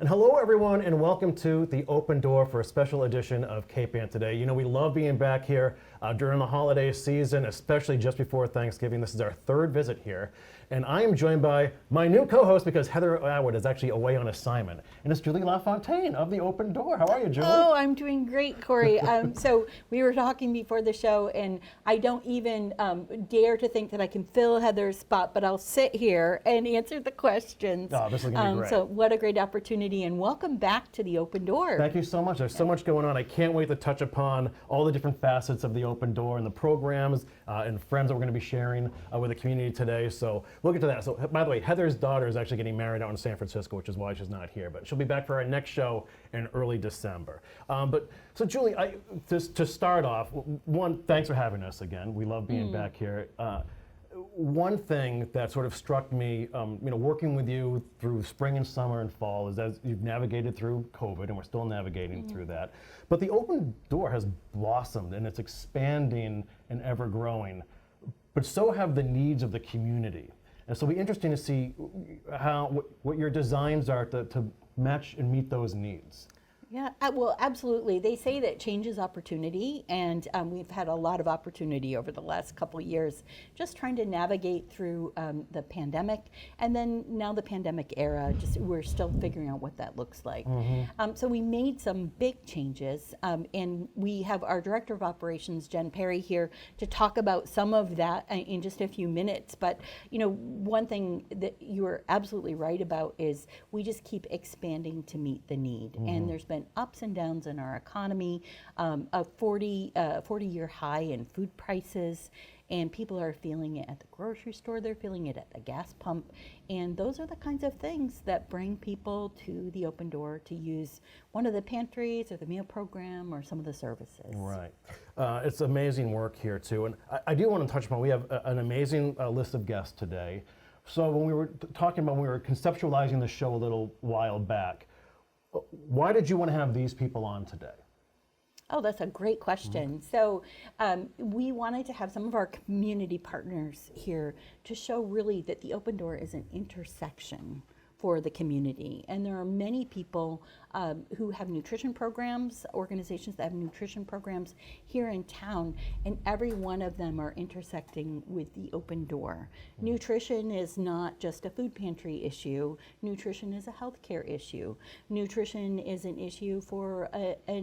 And hello, everyone, and welcome to The Open Door for a special edition of Cape Ann Today. You know, we love being back here during the holiday season, especially just before Thanksgiving. This is our third visit here. And I am joined by my new co-host because Heather Atwood is actually away on assignment. And it's Julie LaFontaine of The Open Door. How are you, Julie? Oh, I'm doing great, Kory. So we were talking before the show, and I don't even dare to think that I can fill Heather's spot, but I'll sit here and answer the questions. Oh, this is going to be great. So what a great opportunity, and welcome back to The Open Door. Thank you so much. There's so much going on. I can't wait to touch upon all the different facets of The Open Door and the programs and friends that we're going to be sharing with the community today. So we'll get to that. So, by the way, Heather's daughter is actually getting married out in San Francisco, which is why she's not here. But she'll be back for our next show in early December. So, Julie, to start off, one, thanks for having us again. We love being back here. One thing that sort of struck me, working with you through spring and summer and fall is as you've navigated through COVID, and we're still navigating through that. But the Open Door has blossomed, and it's expanding and ever growing. But so have the needs of the community. And so it'll be interesting to see what your designs are to match and meet those needs. Yeah, well, absolutely. They say that change is opportunity, and we've had a lot of opportunity over the last couple of years, just trying to navigate through the pandemic, and then now the pandemic era, just we're still figuring out what that looks like. So we made some big changes, and we have our Director of Operations, Jen Perry, here to talk about some of that in just a few minutes. But, one thing that you are absolutely right about is we just keep expanding to meet the need, and there's been ups and downs in our economy, a 40-year high in food prices, and people are feeling it at the grocery store, they're feeling it at the gas pump, and those are the kinds of things that bring people to the Open Door to use one of the pantries or the meal program or some of the services. Right. It's amazing work here too, and I do want to touch upon, we have an amazing list of guests today. So when we were when we were conceptualizing the show a little while back, why did you want to have these people on today? Oh, that's a great question. So we wanted to have some of our community partners here to show really that the Open Door is an intersection for the community. And there are many people who have nutrition programs, organizations that have nutrition programs here in town, and every one of them are intersecting with the Open Door. Nutrition is not just a food pantry issue. Nutrition is a healthcare issue. Nutrition is an issue for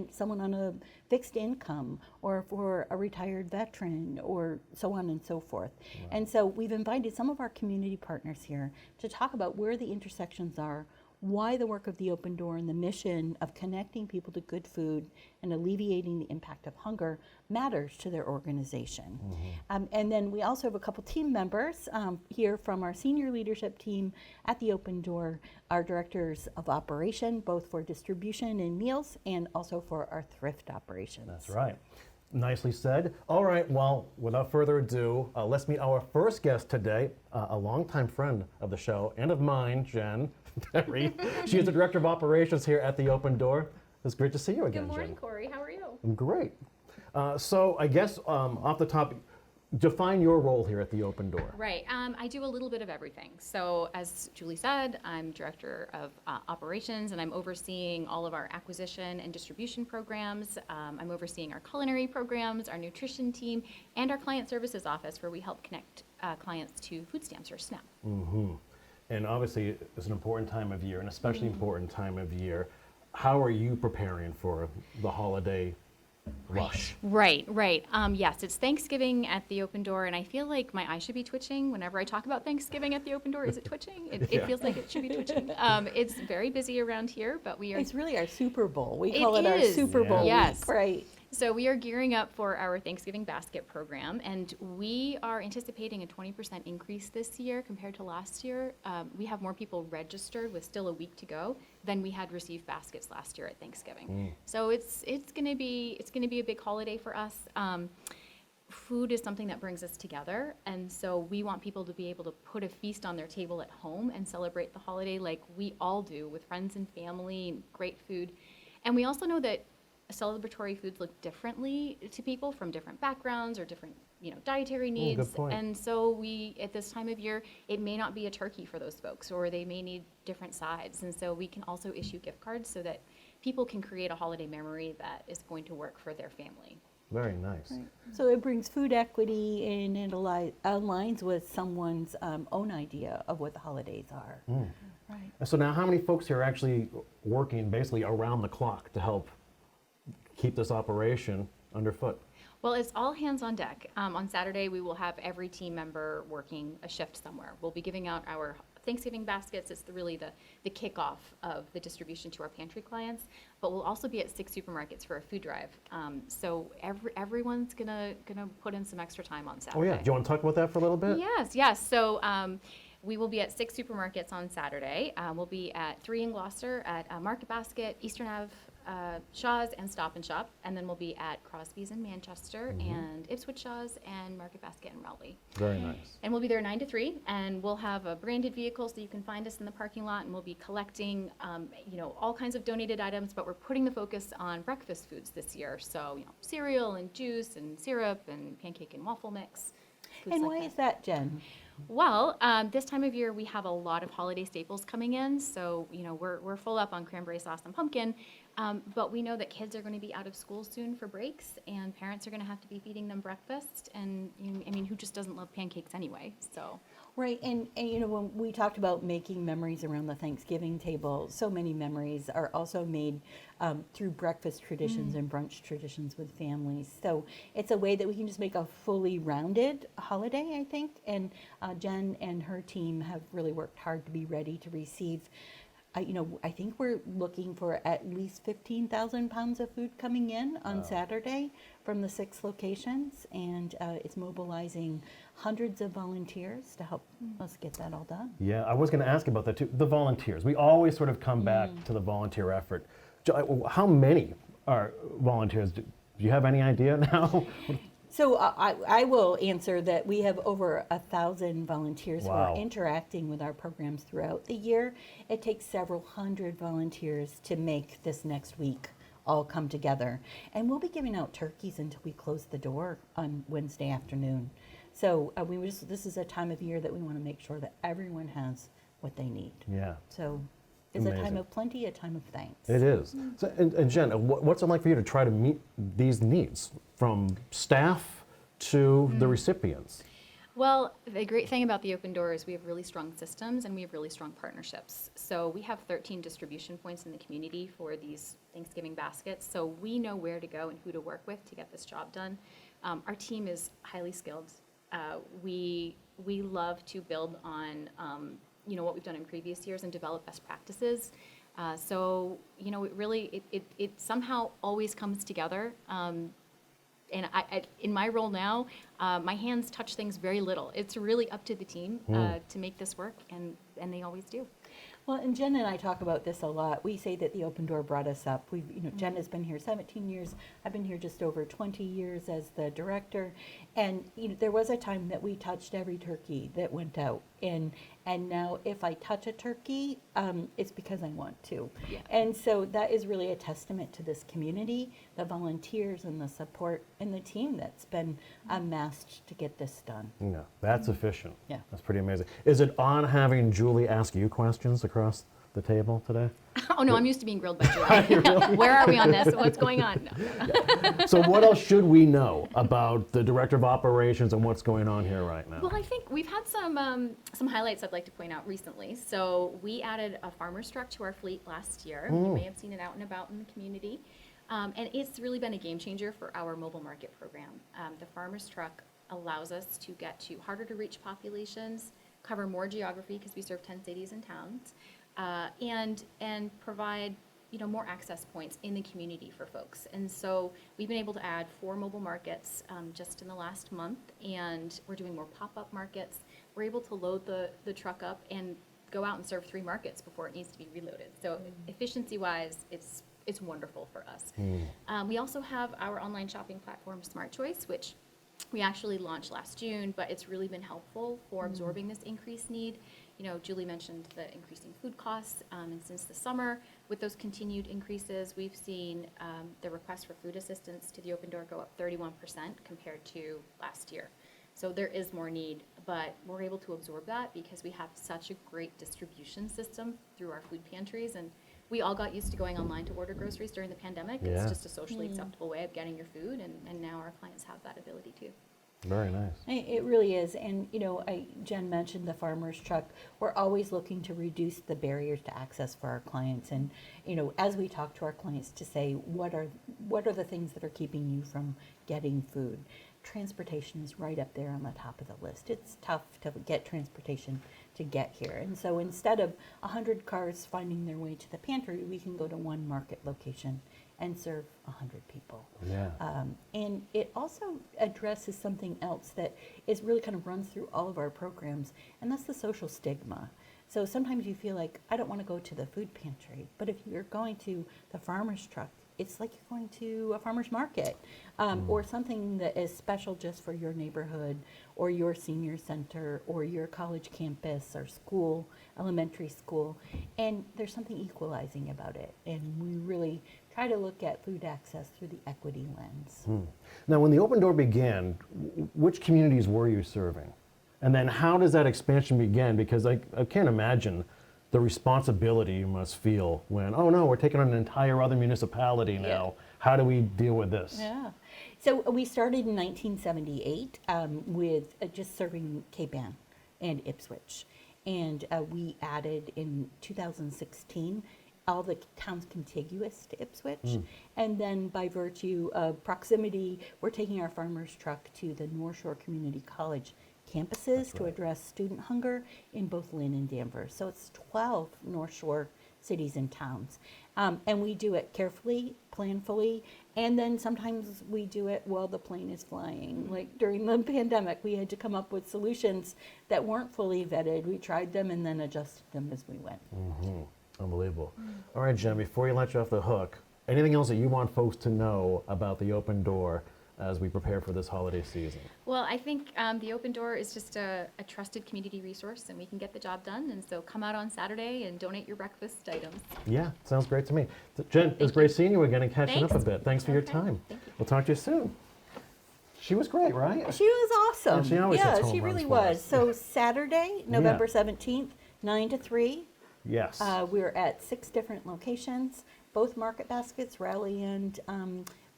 someone on a fixed income or for a retired veteran or so on and so forth. Right. And so we've invited some of our community partners here to talk about where the intersections are, why the work of the Open Door and the mission of connecting people to good food and alleviating the impact of hunger matters to their organization. And then we also have a couple team members here from our senior leadership team at the Open Door, our directors of operation, both for distribution and meals and also for our thrift operations. That's right. Nicely said. All right, well, without further ado, let's meet our first guest today, a longtime friend of the show and of mine, Jen Perry. She is the Director of Operations here at the Open Door. It's great to see you again, Good morning, Jen. Kory. How are you? I'm great. So I guess off the top, define your role here at the Open Door. Right. I do a little bit of everything. So as Julie said, I'm Director of Operations, and I'm overseeing all of our acquisition and distribution programs. I'm overseeing our culinary programs, our nutrition team, and our client services office, where we help connect clients to food stamps or SNAP. And obviously, it's an important time of year, an especially important time of year. How are you preparing for the holiday rush? Right. Yes, it's Thanksgiving at the Open Door, and I feel like my eyes should be twitching whenever I talk about Thanksgiving at the Open Door. Is it twitching? It feels like it should be twitching. It's very busy around here, but we are... It's really our Super Bowl. We call it our Super Bowl. Yes. Right. So we are gearing up for our Thanksgiving basket program, and we are anticipating a 20% increase this year compared to last year. We have more people registered with still a week to go than we had received baskets last year at Thanksgiving. So it's going to be a big holiday for us. Food is something that brings us together, and so we want people to be able to put a feast on their table at home and celebrate the holiday like we all do, with friends and family and great food. And we also know that celebratory foods look differently to people from different backgrounds or different dietary needs. point. And so we, at this time of year, it may not be a turkey for those folks, or they may need different sides. And so we can also issue gift cards so that people can create a holiday memory that is going to work for their family. Very nice. So it brings food equity and it aligns with someone's own idea of what the holidays are. Right. So now how many folks here are actually working basically around the clock to help keep this operation underfoot? Well, it's all hands on deck. On Saturday, we will have every team member working a shift somewhere. We'll be giving out our Thanksgiving baskets. It's really the kickoff of the distribution to our pantry clients. But we'll also be at 6 supermarkets for a food drive. So everyone's gonna put in some extra time on Saturday. Oh yeah, do you want to talk about that for a little bit? Yes. So we will be at 6 supermarkets on Saturday. We'll be at 3 in Gloucester, at Market Basket, Eastern Ave, Shaw's, and Stop and Shop. And then we'll be at Crosby's in Manchester, and Ipswich Shaw's, and Market Basket in Rowley. Very nice. And we'll be there 9 to 3, and we'll have a branded vehicle so you can find us in the parking lot, and we'll be collecting, all kinds of donated items, but we're putting the focus on breakfast foods this year. So, cereal and juice and syrup and pancake and waffle mix. foods And like why is that, Jen? Well, this time of year, we have a lot of holiday staples coming in, so, we're full up on cranberry sauce and pumpkin, but we know that kids are going to be out of school soon for breaks, and parents are going to have to be feeding them breakfast, and, who just doesn't love pancakes anyway, so. Right, and when we talked about making memories around the Thanksgiving table, so many memories are also made through breakfast traditions and brunch traditions with families. So it's a way that we can just make a fully rounded holiday, I think. And Jen and her team have really worked hard to be ready to receive. I think we're looking for at least 15,000 pounds of food coming in on Saturday from the 6 locations, and it's mobilizing hundreds of volunteers to help us get that all done. Yeah, I was going to ask about that too. The volunteers. We always sort of come back to the volunteer effort. How many are volunteers? Do you have any idea now? So I will answer that we have over 1,000 volunteers who Wow. are interacting with our programs throughout the year. It takes several hundred volunteers to make this next week all come together. And we'll be giving out turkeys until we close the door on Wednesday afternoon. So this is a time of year that we want to make sure that everyone has what they need. Yeah. So it's a time Amazing. of plenty, a time of thanks. It is. So, and Jen, what's it like for you to try to meet these needs from staff to the recipients? Well, the great thing about the Open Door is we have really strong systems and we have really strong partnerships. So we have 13 distribution points in the community for these Thanksgiving baskets. So we know where to go and who to work with to get this job done. Our team is highly skilled. We love to build on what we've done in previous years and develop best practices. So it really it somehow always comes together. And I in my role now, my hands touch things very little. It's really up to the team to make this work, and they always do. Well, and Jen and I talk about this a lot. We say that the Open Door brought us up. Jen has been here 17 years. I've been here just over 20 years as the director. And there was a time that we touched every turkey that went out. And now if I touch a turkey, it's because I want to. Yeah. And so that is really a testament to this community, the volunteers and the support and the team that's been amassed to get this done. Yeah, that's efficient. Yeah. That's pretty amazing. Is it on having Julie ask you questions across the table today? Oh no, I'm used to being grilled by Julie. Where are we on this? What's going on? No. So what else should we know about the Director of Operations and what's going on here right now? Well, I think we've had some highlights I'd like to point out recently. So we added a farmer's truck to our fleet last year. You may have seen it out and about in the community. And it's really been a game changer for our mobile market program. The farmer's truck allows us to get to harder to reach populations, cover more geography because we serve 10 cities and towns, and provide more access points in the community for folks. And so we've been able to add 4 mobile markets just in the last month, and we're doing more pop-up markets. We're able to load the truck up and go out and serve 3 markets before it needs to be reloaded. So efficiency-wise, it's wonderful for us. We also have our online shopping platform, Smart Choice, which we actually launched last June, but it's really been helpful for absorbing this increased need. Julie mentioned the increasing food costs, and since the summer, with those continued increases, we've seen the request for food assistance to the Open Door go up 31% compared to last year. So there is more need, but we're able to absorb that because we have such a great distribution system through our food pantries, and we all got used to going online to order groceries during the pandemic. Yeah. It's just a socially acceptable way of getting your food, and now our clients have that ability too. Very nice. It really is. And, Jen mentioned the farmer's truck. We're always looking to reduce the barriers to access for our clients. And, as we talk to our clients to say, what are the things that are keeping you from getting food? Transportation is right up there on the top of the list. It's tough to get transportation to get here. And so instead of 100 cars finding their way to the pantry, we can go to one market location and serve 100 people. Yeah. And it also addresses something else that is really kind of runs through all of our programs, and that's the social stigma. So sometimes you feel like, I don't want to go to the food pantry, but if you're going to the farmer's truck, it's like you're going to a farmer's market, or something that is special just for your neighborhood or your senior center or your college campus or school, elementary school. And there's something equalizing about it. And we really try to look at food access through the equity lens. Now, when the Open Door began, which communities were you serving? And then how does that expansion begin? Because I can't imagine the responsibility you must feel when, oh no, we're taking on an entire other municipality now. Yeah. How do we deal with this? Yeah. So we started in 1978 with just serving Cape Ann and Ipswich. And we added in 2016 all the towns contiguous to Ipswich. And then by virtue of proximity, we're taking our farmer's truck to the North Shore Community College campuses to address student hunger in both Lynn and Danvers. So it's 12 North Shore cities and towns. And we do it carefully, planfully, and then sometimes we do it while the plane is flying. Like during the pandemic, we had to come up with solutions that weren't fully vetted. We tried them and then adjusted them as we went. Unbelievable. All right, Jen, before you let you off the hook, anything else that you want folks to know about the Open Door as we prepare for this holiday season? Well, I think the Open Door is just a trusted community resource, and we can get the job done. And so come out on Saturday and donate your breakfast items. Yeah, sounds great to me. Jen, it was great seeing you again and catching up a Thanks. bit. Thanks for your Okay, time. thank you. We'll talk to you soon. She was great, right? She was awesome. And she always yeah, hits home she runs really for was. us. So Saturday, November 17th, 9 to 3. Yes. We're at 6 different locations, both market baskets, Raleigh and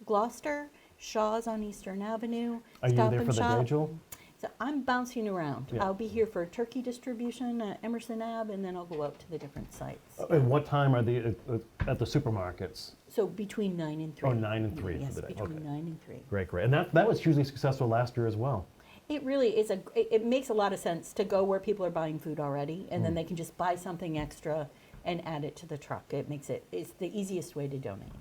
Gloucester, Shaw's on Eastern Avenue. Are you Stop there and for the Shop. day, Jewel? So I'm bouncing around. Yeah. I'll be here for turkey distribution at Emerson Ave, and then I'll go out to the different sites. And what time are the at the supermarkets? So between 9 and 3. Oh, 9 and 3 for Yes, the day. between Okay. 9 and 3. Great, great. And that was hugely successful last year as well. It really is it makes a lot of sense to go where people are buying food already, and then they can just buy something extra and add it to the truck. It's the easiest way to donate.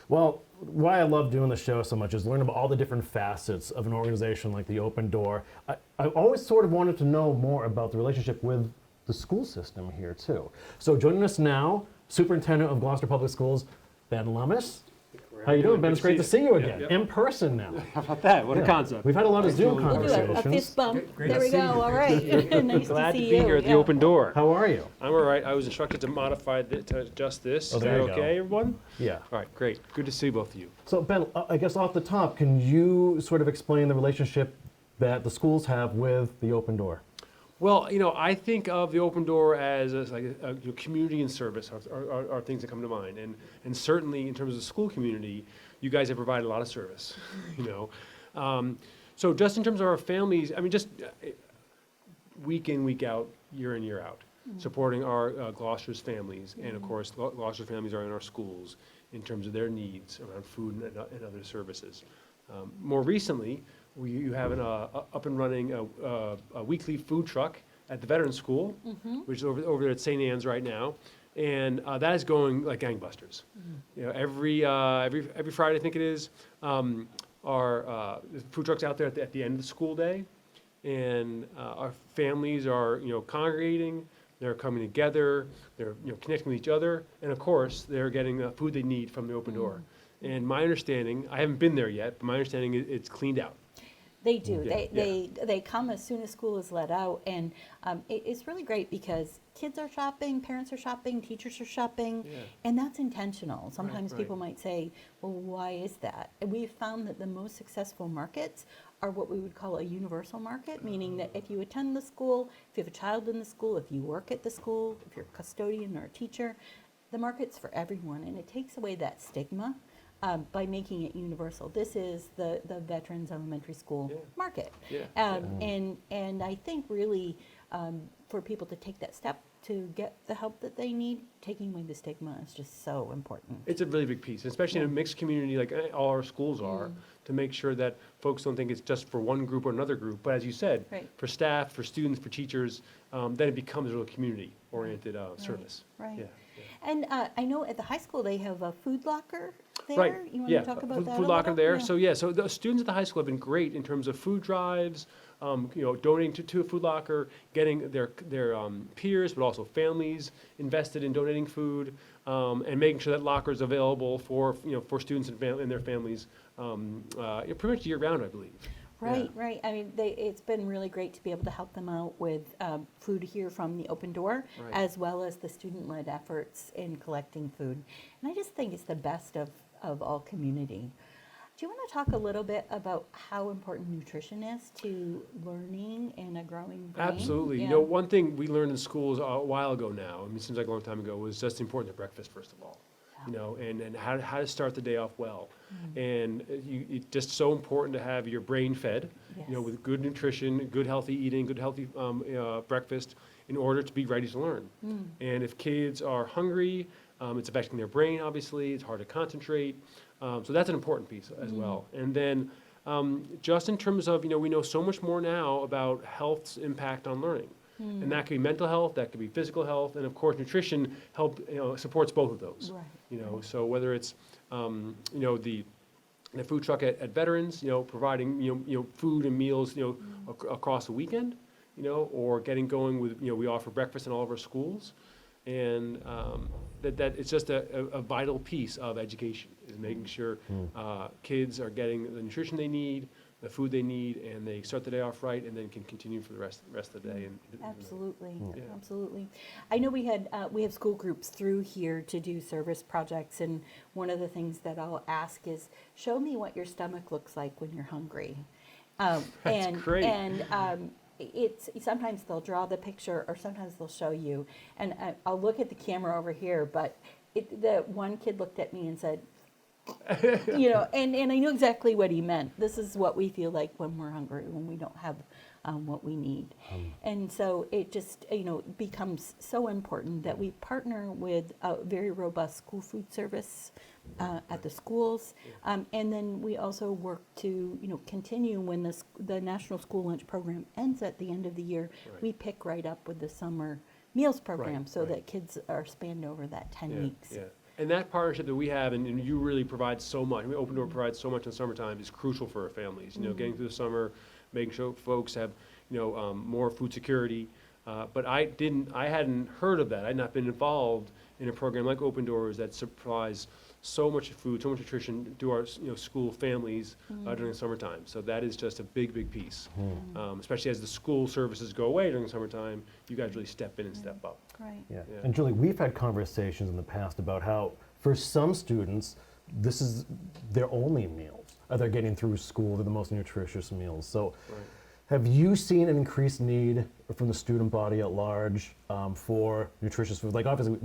Well, why I love doing the show so much is learning about all the different facets of an organization like the Open Door. I always sort of wanted to know more about the relationship with the school system here too. So joining us now, Superintendent of Gloucester Public Schools, Ben Lummis. How you doing, Ben? It's great to see you again, in person now. How about that? What a Yeah. concept. We've had a lot of Zoom We'll do conversations. a fist bump. Great There to we see go. you. All right. Nice Glad to to see be you. here at the Yeah. Open Door. How are you? I'm all right. I was instructed to modify to adjust this. Oh, Is there that you go. okay, everyone? Yeah. All right, great. Good to see both of you. So Ben, I guess off the top, can you sort of explain the relationship that the schools have with the Open Door? Well, I think of the Open Door as like a community and service are things that come to mind. And certainly in terms of the school community, you guys have provided a lot of service, So just in terms of our families, just week in, week out, year in, year out, supporting our Gloucester's families. And of course, Gloucester's families are in our schools in terms of their needs around food and other services. More recently, you have an up and running a weekly food truck at the Veterans School, which is over there at St. Anne's right now, and that is going like gangbusters. Every Friday, I think it is, our food trucks out there at the end of the school day, and our families are congregating. They're coming together. They're connecting with each other, and of course, they're getting the food they need from the Open Door. And my understanding, I haven't been there yet, but my understanding is it's cleaned out. They do. Yeah, They come as soon as school is let out, and it's really great because kids are shopping, parents are shopping, teachers are shopping, Yeah. and that's intentional. Sometimes right. people might say, "Well, why is that?" And we've found that the most successful markets are what we would call a universal market, meaning that if you attend the school, if you have a child in the school, if you work at the school, if you're a custodian or a teacher, the market's for everyone, and it takes away that stigma. By making it universal. This is the Veterans Elementary School Yeah. market. Yeah. And I think really for people to take that step to get the help that they need, taking away the stigma is just so important. It's a really big piece, especially in a mixed community like all our schools are, to make sure that folks don't think it's just for one group or another group. But as you said, Right. for staff, for students, for teachers, then it becomes a real community-oriented service. Right. Yeah. And I know at the high school they have a food locker there. Right. You want Yeah. to talk about that? Food a locker little? there. Yeah. So the students at the high school have been great in terms of food drives, donating to a food locker, getting their peers, but also families invested in donating food, and making sure that locker is available for students and their families, pretty much year round, I believe. Right, right. I mean, it's been really great to be able to help them out with food here from the Open Door, Right. as well as the student-led efforts in collecting food. And I just think it's the best of all community. Do you want to talk a little bit about how important nutrition is to learning and a growing brain? Absolutely. Yeah. One thing we learned in schools a while ago now, I mean, it seems like a long time ago, was just the importance of breakfast, first of all. And how to start the day off well. And it's just so important to have your brain fed, Yes. with good nutrition, good healthy eating, good healthy breakfast in order to be ready to learn. And if kids are hungry, it's affecting their brain, obviously. It's hard to concentrate. So that's an important piece as well. And then just in terms of, we know so much more now about health's impact on learning. And that could be mental health, that could be physical health, and of course nutrition supports both of those. Right. So whether it's the food truck at Veterans, providing food and meals across the weekend, or getting going with we offer breakfast in all of our schools, and that it's just a vital piece of education is making sure kids are getting the nutrition they need, the food they need, and they start the day off right, and then can continue for the rest of the day. Absolutely, Yeah. absolutely. I know we have school groups through here to do service projects, and one of the things that I'll ask is, show me what your stomach looks like when you're hungry. That's great. And it's sometimes they'll draw the picture, or sometimes they'll show you. And I'll look at the camera over here, but the one kid looked at me and said, and I knew exactly what he meant. This is what we feel like when we're hungry, when we don't have what we need. And so it just, becomes so important that we partner with a very robust school food service at the schools. And then we also work to, continue when the National School Lunch Program ends at the end of the year. Right. We pick right up with the summer meals program so right. that kids are spanned over that 10 weeks. Yeah. And that partnership that we have, and you really provide so much, Open Door provides so much in summertime, is crucial for our families. Getting through the summer, making sure folks have, more food security. But I hadn't heard of that. I had not been involved in a program like Open Doors that supplies so much food, so much nutrition to our school families during the summertime. So that is just a big, big piece. Especially as the school services go away during the summertime, you guys really step in and step up. Right. Yeah. Yeah. And Julie, we've had conversations in the past about how for some students, this is their only meals. They're getting through school, they're the most nutritious meals. So Right. have you seen an increased need from the student body at large for nutritious food? Like obviously,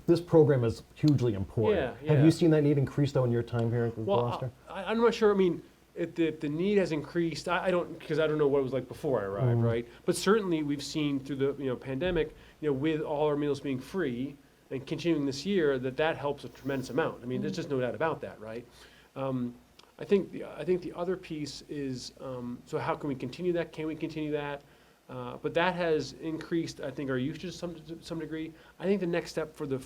this program is hugely important. Yeah, Have yeah. you seen that need increase though in your time here in Gloucester? I'm not sure. I mean, if the need has increased, I don't, because I don't know what it was like before I arrived, right? But certainly we've seen through the pandemic, with all our meals being free and continuing this year, that helps a tremendous amount. I mean, there's just no doubt about that, right? I think the other piece is, so how can we continue that? Can we continue that? But that has increased, I think, our usage to some degree. I think the next step for the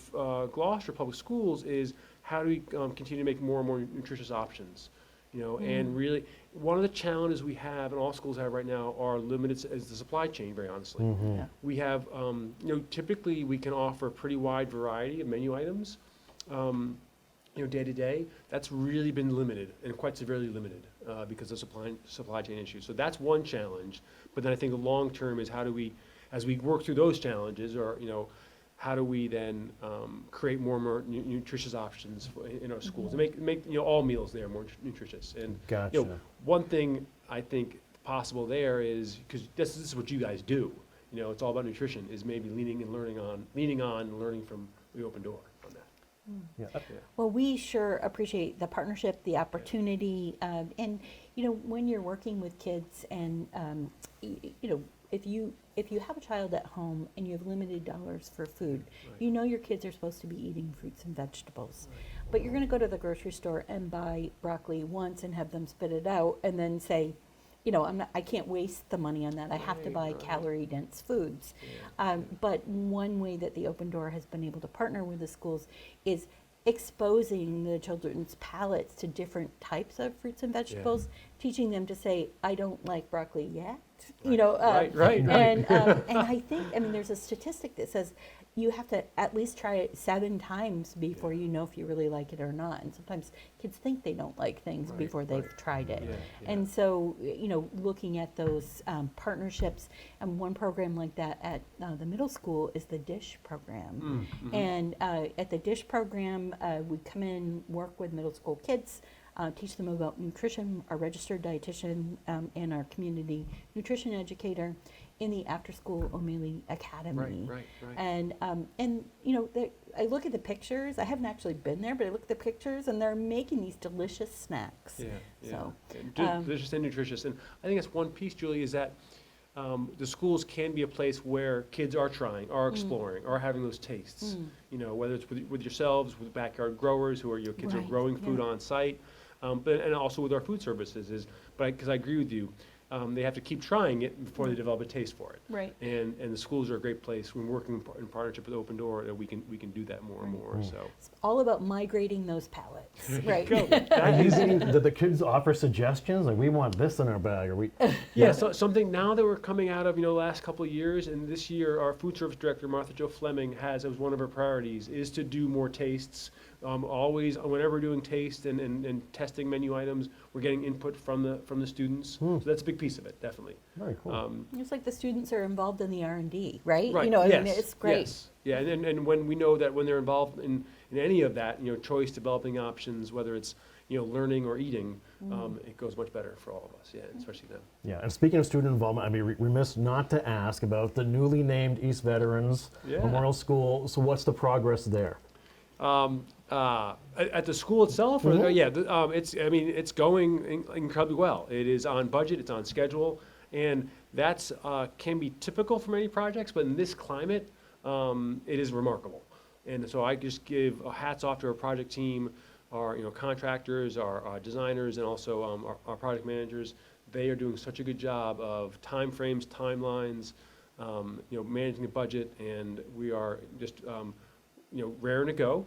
Gloucester Public Schools is how do we continue to make more and more nutritious options? And really, one of the challenges we have, and all schools have right now, are limited as the supply chain, very honestly. Yeah. We have, typically we can offer a pretty wide variety of menu items. day to day, that's really been limited and quite severely limited because of supply chain issues. So that's one challenge. But then I think the long term is how do we, as we work through those challenges, or how do we then create more and more nutritious options in our schools and make all meals there more nutritious. And Gotcha. one thing I think possible there is, because this is what you guys do. It's all about nutrition. Is maybe leaning on and learning from the Open Door on that. Yeah. Well, we sure appreciate the partnership, the opportunity, and when you're working with kids, and if you have a child at home and you have limited dollars for food, Right. your kids are supposed to be eating fruits and vegetables, but you're going to go to the grocery store and buy broccoli once and have them spit it out, and then say, I can't waste the money on that. I have to buy Right. calorie-dense foods. But one way that the Open Door has been able to partner with the schools is exposing the children's palates to different types of fruits and vegetables, teaching them to say, I don't like broccoli yet. Right. And I think, there's a statistic that says you have to at least try it 7 times before you know if you really like it or not. And sometimes kids think they don't like things Right, before they've tried it. Yeah. And so, looking at those partnerships, and one program like that at the middle school is the DISH program. And at the DISH program, we come in, work with middle school kids, teach them about nutrition, our registered dietitian, and our community nutrition educator in the after-school O'Malley Academy. Right. And I look at the pictures. I haven't actually been there, but I look at the pictures, and they're making these delicious snacks. Yeah. So, Delicious and nutritious. And I think that's one piece, Julie, is that the schools can be a place where kids are trying, are exploring, are having those tastes. Whether it's with yourselves, with backyard growers who are your kids are Right, growing food yeah. on site, and also with our food services. Because I agree with you, they have to keep trying it before they develop a taste for it. right. And the schools are a great place when working in partnership with Open Door that we can do that more and more. So. It's all about migrating those palates, right? Did the kids offer suggestions? Like, we want this in our bag, or we? Yeah, so something now that we're coming out of, the last couple of years, and this year our food service director, Martha Jo Fleming, has as one of her priorities is to do more tastes. Always, whenever we're doing taste and testing menu items, we're getting input from the students. So that's a big piece of it, definitely. Very cool. It's like the students are involved in the R&D, right? Right. It's great. Yes. Yeah, and when we know that when they're involved in any of that, choice, developing options, whether it's learning or eating, it goes much better for all of us. Yeah, especially them. Yeah, and speaking of student involvement, I'd be remiss not to ask about the newly named East Veterans Memorial School. So what's the progress there? At the school itself, or, it's going incredibly well. It is on budget, it's on schedule, and that's can be typical for many projects, but in this climate, it is remarkable. And so I just give hats off to our project team, our contractors, our designers, and also our project managers. They are doing such a good job of time frames, timelines, managing the budget, and we are just raring to go.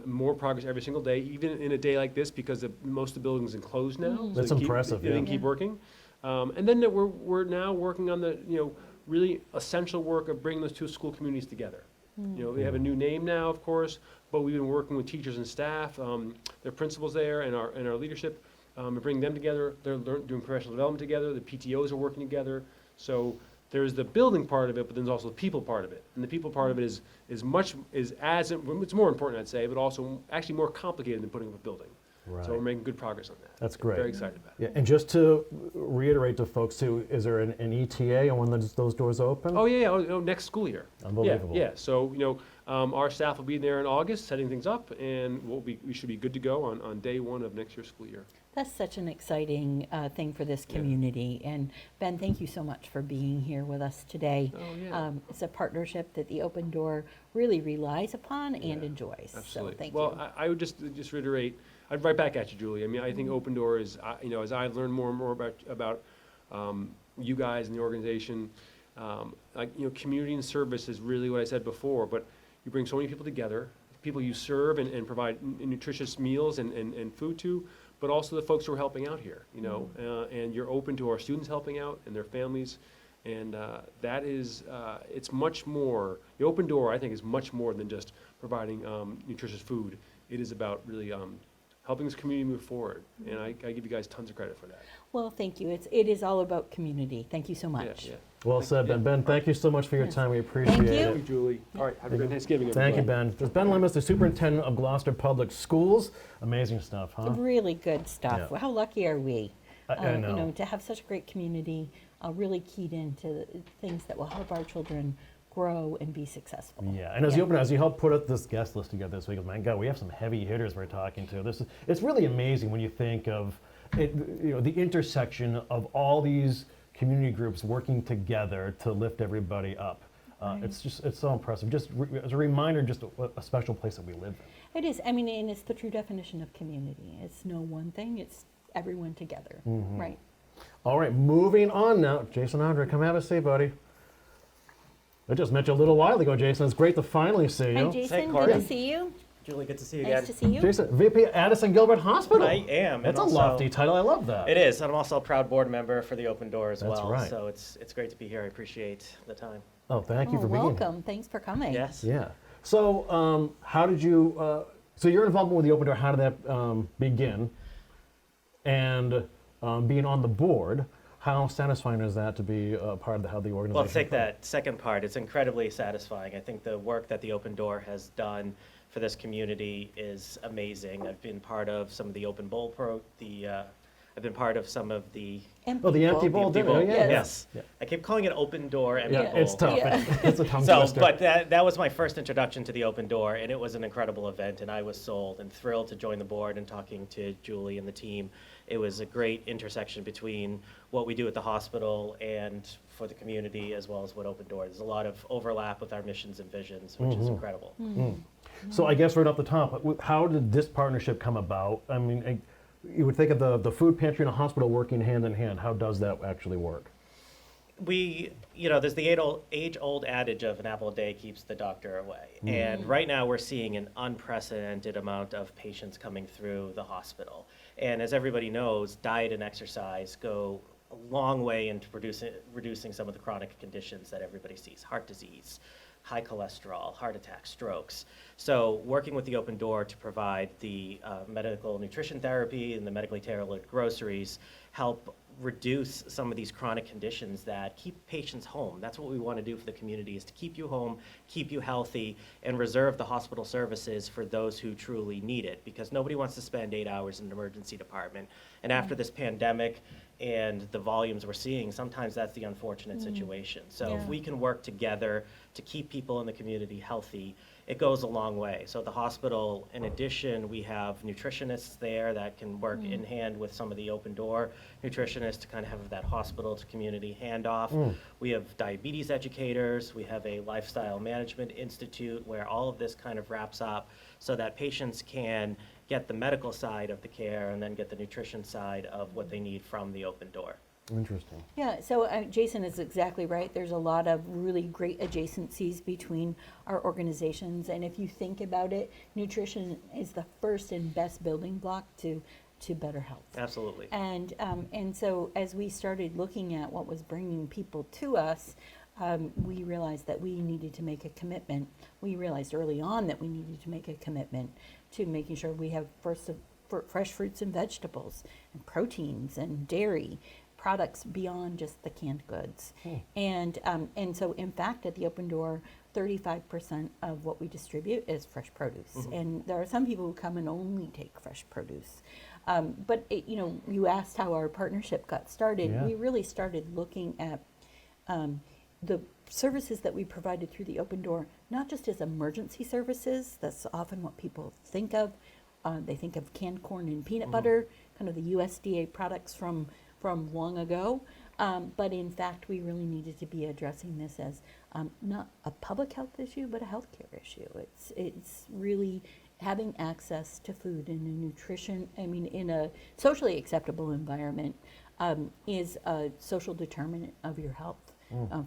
More progress every single day, even in a day like this, because most of the building's enclosed now. That's impressive, They yeah. can keep working. And then we're now working on the really essential work of bringing those two school communities together. They have a new name now, of course, but we've been working with teachers and staff, their principals there, and our leadership, and bringing them together. They're doing professional development together. The PTOs are working together. So there's the building part of it, but then there's also the people part of it. And the people part of it is it's more important, I'd say, but also actually more complicated than putting up a building. Right. So we're making good progress on that. That's great. Very excited about it. Yeah, and just to reiterate to folks too, is there an ETA on when those doors open? Oh yeah. Next school year. Unbelievable. Yeah. So our staff will be there in August setting things up, and we should be good to go on day one of next year's school year. That's such an exciting thing for this community. And Ben, thank you so much for being here with us today. Oh, yeah. It's a partnership that the Open Door really relies upon and enjoys. Absolutely. So thank well, you. I would just reiterate. I'd right back at you, Julie. I mean, I think Open Door is, as I've learned more and more about you guys and the organization, community and service is really what I said before. But you bring so many people together, people you serve and provide nutritious meals and food to, but also the folks who are helping out here. And you're open to our students helping out and their families. And that is, it's much more, the Open Door, I think, is much more than just providing nutritious food. It is about really helping this community move forward. And I give you guys tons of credit for that. Well, thank you. It is all about community. Thank you so much. Yeah. Well said, Ben. Ben, thank you so much for your time. We appreciate Thank you. it. Thank you, Julie. All right, have a good Thanksgiving, everybody. Thank you, Ben. There's Ben Lemus, the superintendent of Gloucester Public Schools. Amazing stuff, huh? Really good stuff. Yeah. How lucky are we? I know. You know, to have such a great community, really keyed into things that will help our children grow and be successful. Yeah, and as you help put up this guest list together this week, man, God, we have some heavy hitters we're talking to. It's really amazing when you think of it, you know, the intersection of all these community groups working together to lift everybody up. It's so impressive. Just as a reminder, just a special place that we live in. It is. I mean, and it's the true definition of community. It's no one thing. It's everyone together. Right. All right, moving on now. Jason Andre, come have a seat, buddy. I just met you a little while ago, Jason. It's great to finally see you. Hi, Jason. Kory. Good to see you. Julie, good to see you Nice again. to see you. Jason, VP at Addison Gilbert Hospital. I am. That's and a also- lofty title. I love that. It is. I'm also a proud board member for the Open Door as That's well. right. So it's great to be here. I appreciate the time. Oh, thank you for being here. Welcome. Thanks for coming. Yes. Yeah. So, how did you? So, your involvement with the Open Door. How did that begin? And being on the board, how satisfying is that to be a part of how the organization? Well, to take that second part, it's incredibly satisfying. I think the work that the Open Door has done for this community is amazing. I've been part of some of the Open Bowl I've been part of some of the Oh, the empty bowl empty dinner. bowl. Oh, yeah. Yes. Yeah. I keep calling it Open Door, empty Yeah, bowl. it's tough. Yeah. It's a tongue So, twister. but that was my first introduction to the Open Door, and it was an incredible event, and I was sold and thrilled to join the board and talking to Julie and the team. It was a great intersection between what we do at the hospital and for the community, as well as what Open Door. There's a lot of overlap with our missions and visions, which is incredible. So I guess right off the top, how did this partnership come about? I mean, you would think of the food pantry and a hospital working hand in hand. How does that actually work? There's the age-old adage of an apple a day keeps the doctor away. And right now we're seeing an unprecedented amount of patients coming through the hospital. And as everybody knows, diet and exercise go a long way into reducing some of the chronic conditions that everybody sees: heart disease, high cholesterol, heart attacks, strokes. So working with the Open Door to provide the medical nutrition therapy and the medically tailored groceries help reduce some of these chronic conditions that keep patients home. That's what we want to do for the community, is to keep you home, keep you healthy, and reserve the hospital services for those who truly need it, because nobody wants to spend 8 hours in an emergency department. And after this pandemic and the volumes we're seeing, sometimes that's the unfortunate situation. So if Yeah. we can work together to keep people in the community healthy, it goes a long way. So at the hospital, in addition, we have nutritionists there that can work in hand with some of the Open Door nutritionists to kind of have that hospital to community handoff. We have diabetes educators. We have a lifestyle management institute where all of this kind of wraps up so that patients can get the medical side of the care and then get the nutrition side of what they need from the Open Door. Interesting. Yeah, so Jason is exactly right. There's a lot of really great adjacencies between our organizations. And if you think about it, nutrition is the first and best building block to better health. Absolutely. And so as we started looking at what was bringing people to us, we realized that we needed to make a commitment. We realized early on that we needed to make a commitment to making sure we have fresh fruits and vegetables and proteins and dairy products beyond just the canned goods. And so in fact at the Open Door, 35% of what we distribute is fresh produce. And there are some people who come and only take fresh produce. But you asked how our partnership got started. Yeah. We really started looking at the services that we provided through the Open Door, not just as emergency services. That's often what people think of. They think of canned corn and peanut butter, kind of the USDA products from long ago. But in fact, we really needed to be addressing this as not a public health issue, but a healthcare issue. It's really having access to food and nutrition, in a socially acceptable environment, is a social determinant of your health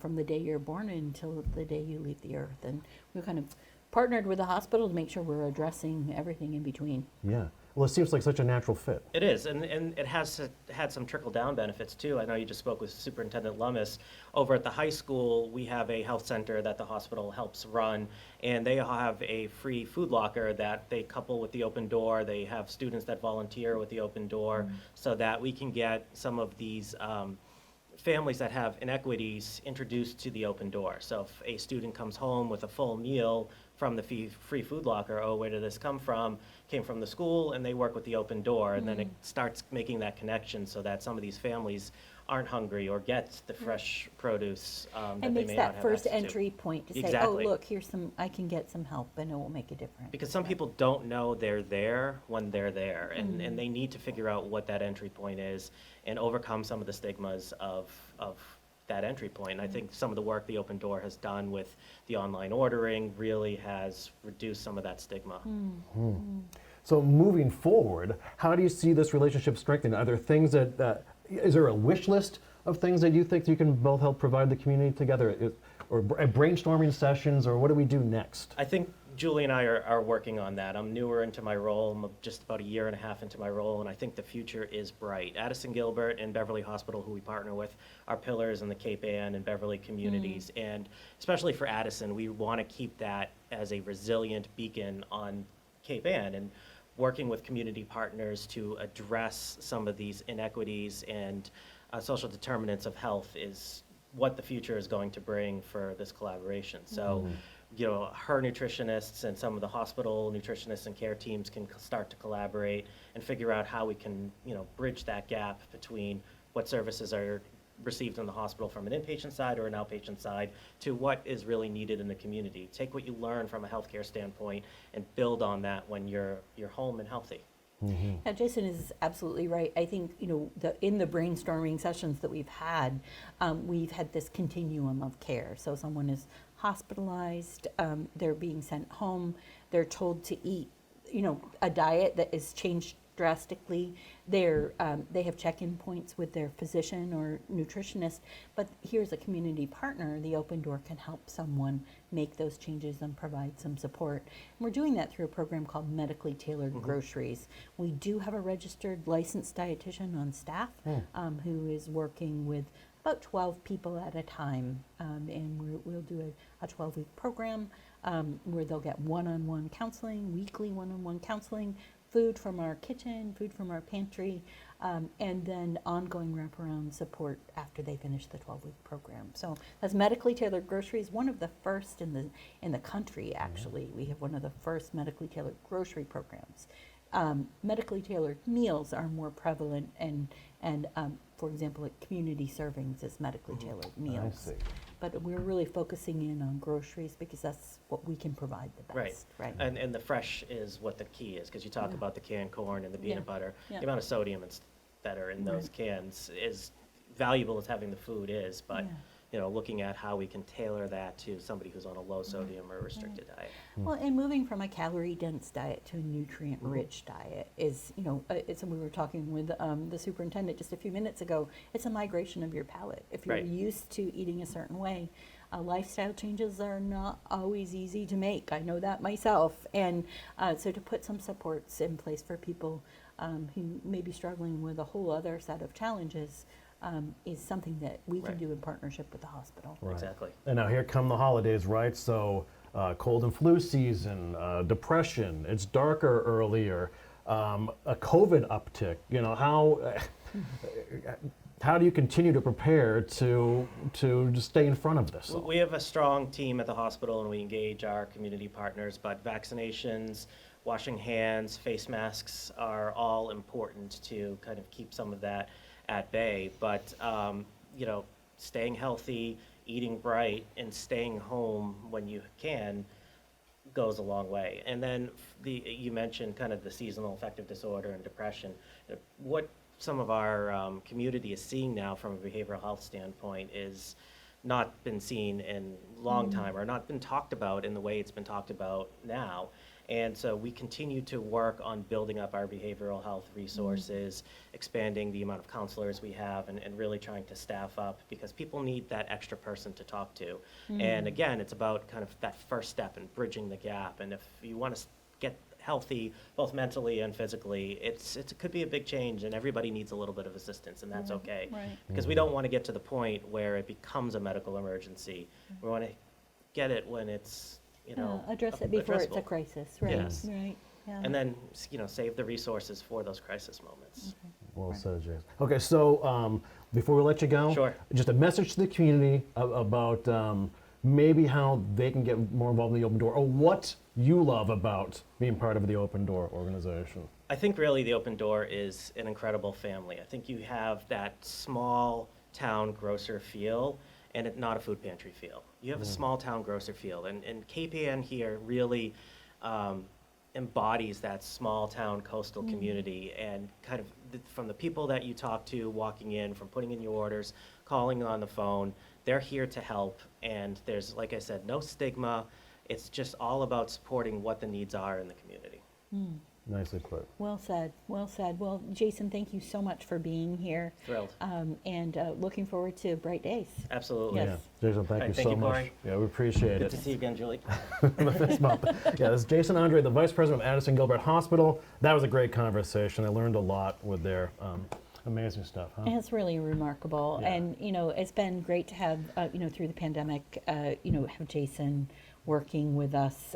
from the day you're born until the day you leave the earth. And we kind of partnered with the hospital to make sure we're addressing everything in between. Yeah. well, it seems like such a natural fit. It is, and it has had some trickle-down benefits too. I know you just spoke with Superintendent Lummis. Over at the high school, we have a health center that the hospital helps run, and they have a free food locker that they couple with the Open Door. They have students that volunteer with the Open Door so that we can get some of these families that have inequities introduced to the Open Door. So if a student comes home with a full meal from the free food locker, oh, where did this come from? Came from the school, and they work with the Open Door, and then it starts making that connection so that some of these families aren't hungry or get the fresh produce that And they makes may not that have first access to. entry point to say, oh, Exactly. look, here's I can get some help and it will make a difference. Because some people don't know they're there when they're there, and they need to figure out what that entry point is and overcome some of the stigmas of that entry point. And I think some of the work the Open Door has done with the online ordering really has reduced some of that stigma. So moving forward, how do you see this relationship strengthened? Are there things that, is there a wish list of things that you think you can both help provide the community together? Or brainstorming sessions, or what do we do next? I think Julie and I are working on that. I'm newer into my role. I'm just about a year and a half into my role, and I think the future is bright. Addison Gilbert and Beverly Hospital, who we partner with, are pillars in the Cape Ann and Beverly communities. And especially for Addison, we want to keep that as a resilient beacon on Cape Ann, and working with community partners to address some of these inequities and social determinants of health is what the future is going to bring for this collaboration. So, you know, her nutritionists and some of the hospital nutritionists and care teams can start to collaborate and figure out how we can, you know, bridge that gap between what services are received in the hospital from an inpatient side or an outpatient side to what is really needed in the community. Take what you learn from a healthcare standpoint and build on that when you're home and healthy. Now, Jason is absolutely right. I think, you know, in the brainstorming sessions that we've had this continuum of care. So someone is hospitalized, they're being sent home, they're told to eat, you know, a diet that is changed drastically. They have check-in points with their physician or nutritionist, but here's a community partner. The Open Door can help someone make those changes and provide some support. And we're doing that through a program called Medically Tailored Groceries. We do have a registered licensed dietitian on staff who is working with about 12 people at a time, and we'll do a 12-week program where they'll get one-on-one counseling, weekly one-on-one counseling, food from our kitchen, food from our pantry, and then ongoing wraparound support after they finish the 12-week program. So that's Medically Tailored Groceries, one of the first in the country, actually. We have one of the first medically tailored grocery programs. Medically tailored meals are more prevalent, and for example, at community servings is medically tailored meals. see. But we're really focusing in on groceries because that's what we can provide the best. Right. And the fresh is what the key is, because you talk about the canned corn and the peanut butter. Yeah. The amount of sodium that are in those cans is valuable as having the food is, but you know, looking at how we can tailor that to somebody who's on a low sodium or restricted diet. Well, and moving from a calorie-dense diet to a nutrient-rich diet is, you know, it's, we were talking with the superintendent just a few minutes ago, it's a migration of your palate. If you're Right. used to eating a certain way, lifestyle changes are not always easy to make. I know that myself. And so to put some supports in place for people who may be struggling with a whole other set of challenges is something that we can Right. do in partnership with the hospital. Right. Exactly. And now here come the holidays, right? So cold and flu season, depression, it's darker earlier, a COVID uptick. You know, how do you continue to prepare to just stay in front of this? We have a strong team at the hospital, and we engage our community partners, but vaccinations, washing hands, face masks are all important to kind of keep some of that at bay. But, you know, staying healthy, eating right, and staying home when you can goes a long way. And then you mentioned kind of the seasonal affective disorder and depression. What some of our community is seeing now from a behavioral health standpoint is not been seen in a long time, or not been talked about in the way it's been talked about now. And so we continue to work on building up our behavioral health resources, expanding the amount of counselors we have, and really trying to staff up, because people need that extra person to talk to. And again, it's about kind of that first step and bridging the gap. And if you want to get healthy, both mentally and physically, it could be a big change, and everybody needs a little bit of assistance, and that's okay. Right. Because we don't want to get to the point where it becomes a medical emergency. We want to get it when it's, Address it before it's a addressable. crisis, right? Yes. Right. Yeah. And then, save the resources for those crisis moments. Well said, Jason. Okay, so before we let you go, Sure. just a message to the community about maybe how they can get more involved in the Open Door, or what you love about being part of the Open Door organization. I think really the Open Door is an incredible family. I think you have that small town grocer feel and not a food pantry feel. You have a small town grocer feel, and KPN here really embodies that small town coastal community, and kind of from the people that you talk to walking in, from putting in your orders, calling on the phone, they're here to help, and there's, like I said, no stigma. It's just all about supporting what the needs are in the community. Nicely put. Well said, well said. Well, Jason, thank you so much for being here. Thrilled. And looking forward to bright days. Absolutely. Yes. Yeah, Jason, thank All right, you thank so you, much. Kory. Yeah, we appreciate Good it. to see you again, Julie. Fist bump. Yeah, this is Jason Andre, the Vice President of Addison Gilbert Hospital. That was a great conversation. I learned a lot with their amazing stuff, huh? And it's really remarkable. Yeah. And, it's been great to have, through the pandemic, have Jason working with us,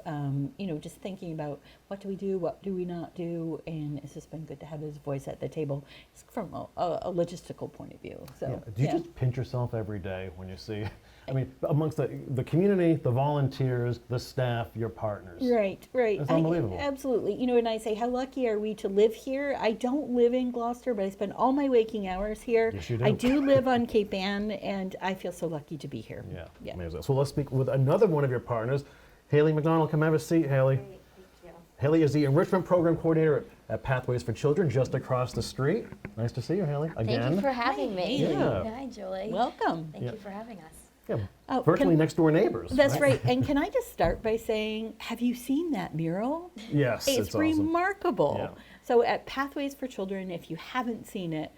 just thinking about what do we do, what do we not do, and it's just been good to have his voice at the table from a logistical point of view. So, Yeah. Do you just pinch yourself every day when you see, I mean, amongst the community, the volunteers, the staff, your partners? Right. It's unbelievable. Absolutely. And I say, how lucky are we to live here? I don't live in Gloucester, but I spend all my waking hours here. Yes, you do. I do live on Cape Ann, and I feel so lucky to be here. Yeah, amazing. So let's speak with another one of your partners, Haley McDonald. Come have a seat, Haley. Great, thank you. Haley is the Enrichment Program Coordinator at Pathways for Children, just across the street. Nice to see you, Haley, again. Thank you for having me. Haley. Yeah. Hi, Julie. Welcome. Thank Yeah. you for having us. Yeah, Oh, virtually can- next door neighbors. That's right. And can I just start by saying, have you seen that mural? Yes, it's awesome. Remarkable. Yeah. So at Pathways for Children, if you haven't seen it,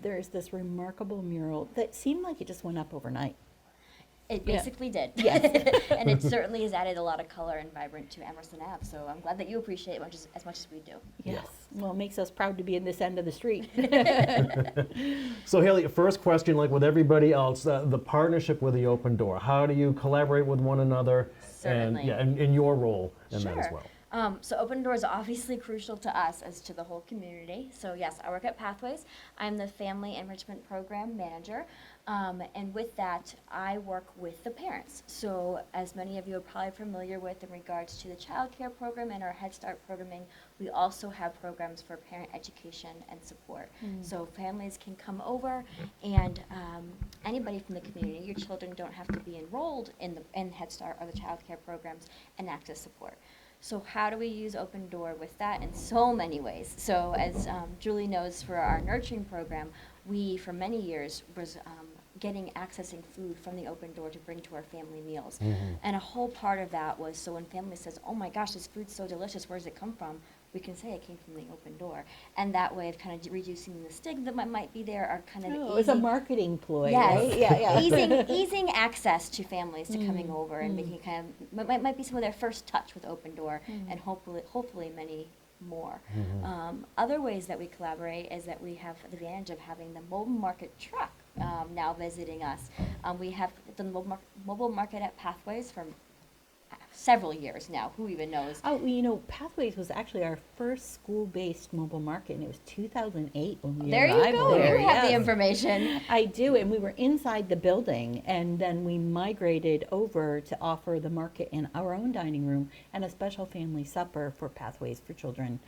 there is this remarkable mural that seemed like it just went up overnight. It Yeah. basically did. Yes. And it certainly has added a lot of color and vibrant to Emerson Ave. So I'm glad that you appreciate it as much as we do. Yes. Well, it makes us proud to be in this end of the street. So Haley, first question, like with everybody else, the partnership with the Open Door. How do you collaborate with one another? Certainly. And your role in that as Sure. well. So Open Door is obviously crucial to us as to the whole community. So yes, I work at Pathways. I'm the Family Enrichment Program Manager. And with that, I work with the parents. So as many of you are probably familiar with in regards to the child care program and our Head Start programming, we also have programs for parent education and support. So families can come over, and anybody from the community, your children don't have to be enrolled in Head Start or the child care programs, and access support. So how do we use Open Door with that? In so many ways. So as Julie knows, for our nurturing program, we for many years was accessing food from the Open Door to bring to our family meals. And a whole part of that was, so when family says, oh my gosh, this food's so delicious, where does it come from? We can say it came from the Open Door. And that way of kind of reducing the stigma that might be there, are kind of Oh, it's a marketing ploy, Yes. right? Yeah. easing access to families to coming over and making kind of might be some of their first touch with Open Door, and hopefully many more. Other ways that we collaborate is that we have the advantage of having the mobile market truck now visiting us. We have the mobile market at Pathways for several years now. Who even knows? Oh, Pathways was actually our first school-based mobile market, and it was 2008 when we There you arrived go. there. You have the Yes. information. I do, and we were inside the building, and then we migrated over to offer the market in our own dining room and a special family supper for Pathways for Children,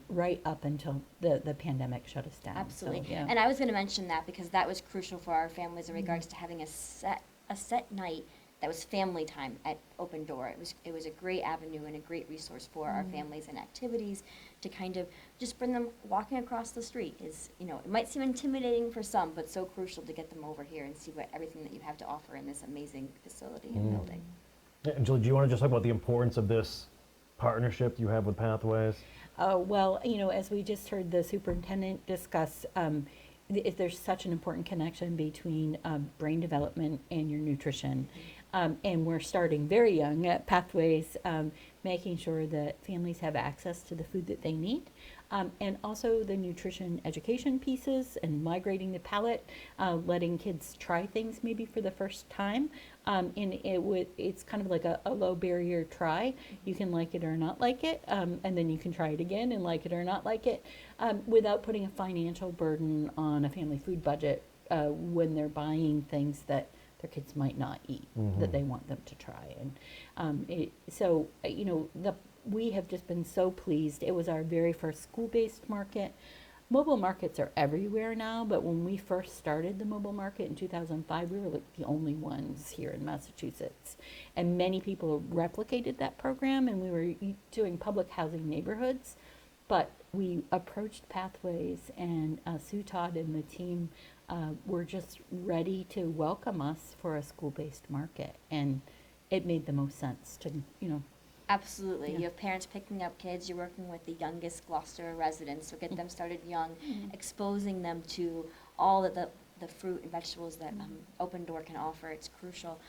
right up until the pandemic shut us down. Absolutely. So, yeah. And I was going to mention that because that was crucial for our families in regards to having a set night that was family time at Open Door. It was a great avenue and a great resource for our families and activities to kind of just bring them walking across the street. It might seem intimidating for some, but so crucial to get them over here and see everything that you have to offer in this amazing facility and building. And Julie, do you want to just talk about the importance of this partnership you have with Pathways? Well, as we just heard the superintendent discuss, there's such an important connection between brain development and your nutrition. And we're starting very young at Pathways, making sure that families have access to the food that they need. And also the nutrition education pieces and migrating the palate, letting kids try things maybe for the first time. And it's kind of like a low barrier try. You can like it or not like it, and then you can try it again and like it or not like it, without putting a financial burden on a family food budget when they're buying things that their kids might not eat, that they want them to try. And we have just been so pleased. It was our very first school-based market. Mobile markets are everywhere now, but when we first started the mobile market in 2005, we were like the only ones here in Massachusetts. And many people replicated that program, and we were doing public housing neighborhoods. But we approached Pathways, and Sue Todd and the team were just ready to welcome us for a school-based market. And it made the most sense to, Absolutely. Yeah. You have parents picking up kids. You're working with the youngest Gloucester residents, so get them started young, exposing them to all of the fruit and vegetables that Open Door can offer. It's crucial,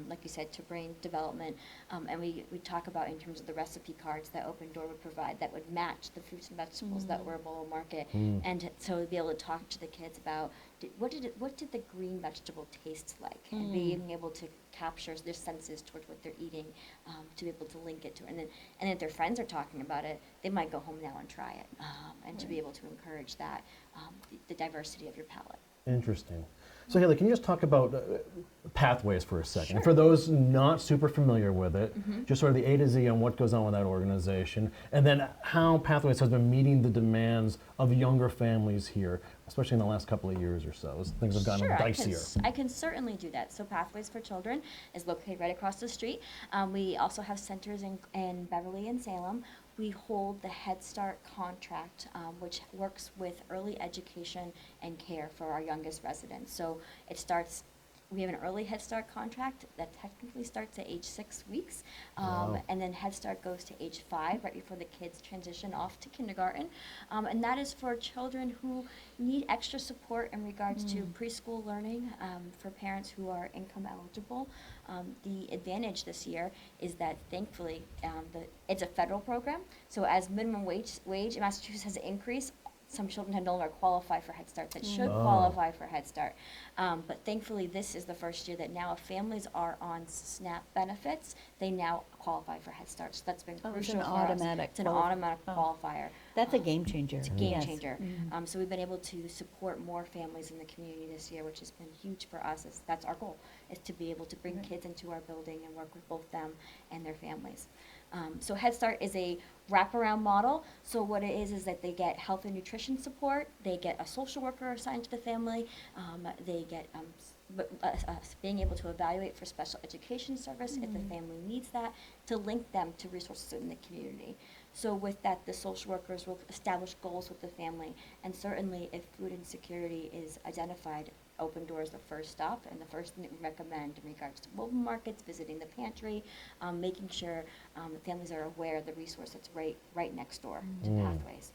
like you said, to brain development. And we talk about in terms of the recipe cards that Open Door would provide that would match the fruits and vegetables that were available market. And so to be able to talk to the kids about what did the green vegetable taste like, and being able to capture their senses towards what they're eating, to be able to link it to it. And if their friends are talking about it, they might go home now and try it, and to be able to encourage that, the diversity of your palate. Interesting. So Haley, can you just talk about Pathways for a second? For those not super familiar with it, just sort of the A to Z on what goes on with that organization, and then how Pathways has been meeting the demands of younger families here, especially in the last couple of years or so, as things have gotten Sure, dicier. I can certainly do that. So Pathways for Children is located right across the street. We also have centers in Beverly and Salem. We hold the Head Start contract, which works with early education and care for our youngest residents. So we have an early Head Start contract that technically starts at age 6 weeks, Wow. and then Head Start goes to age 5, right before the kids transition off to kindergarten. And that is for children who need extra support in regards to preschool learning, for parents who are income eligible. The advantage this year is that thankfully it's a federal program, so as minimum wage in Massachusetts has increased, some children no longer qualify for Head Start that should qualify for Head Start. But thankfully, this is the first year that now if families are on SNAP benefits, they now qualify for Head Start. So that's been Oh, it's crucial an for us. automatic It's an qualif- automatic oh. qualifier. That's a game changer. It's a game Yes. changer. So we've been able to support more families in the community this year, which has been huge for us. That's our goal, is to be able to bring kids into our building and work with both them and their families. So Head Start is a wraparound model. So what it is that they get health and nutrition support, they get a social worker assigned to the family, they get being able to evaluate for special education service if the family needs that, to link them to resources in the community. So with that, the social workers will establish goals with the family, and certainly if food insecurity is identified, Open Door is the first stop and the first thing that we recommend in regards to mobile markets, visiting the pantry, making sure the families are aware of the resource that's right next door to Pathways.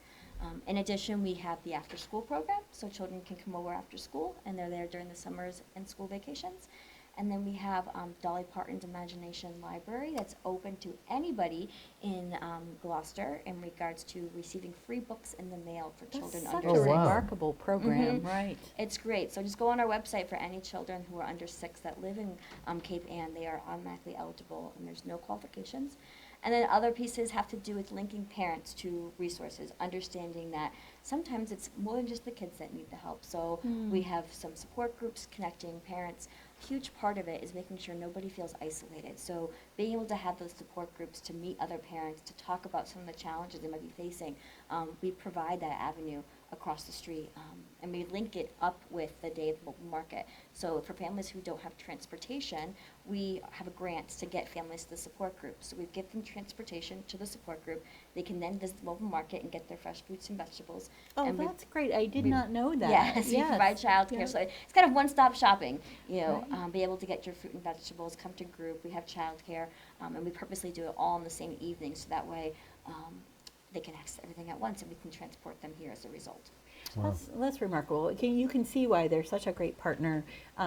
In addition, we have the after-school program, so children can come over after school, and they're there during the summers and school vacations. And then we have Dolly Parton's Imagination Library that's open to anybody in Gloucester in regards to receiving free books in the mail for That's children such under a Oh, 6. wow. remarkable program, right? It's great. So just go on our website for any children who are under 6 that live in Cape Ann. They are automatically eligible, and there's no qualifications. And then other pieces have to do with linking parents to resources, understanding that sometimes it's more than just the kids that need the help. So we have some support groups connecting parents. A huge part of it is making sure nobody feels isolated. So being able to have those support groups to meet other parents, to talk about some of the challenges they might be facing, we provide that avenue across the street, and we link it up with the day of the local market. So for families who don't have transportation, we have a grant to get families to the support group. So we give them transportation to the support group. They can then visit the local market and get their fresh fruits and vegetables. Oh, And we- that's great. I did not know that. Yes, we provide childcare. Yeah. So it's kind of one-stop shopping, be able to get your fruit and vegetables, come to group. We have childcare, and we purposely do it all in the same evening, so that way they can access everything at once, and we can transport them here as a result. That's remarkable. You can see why they're such a great partner,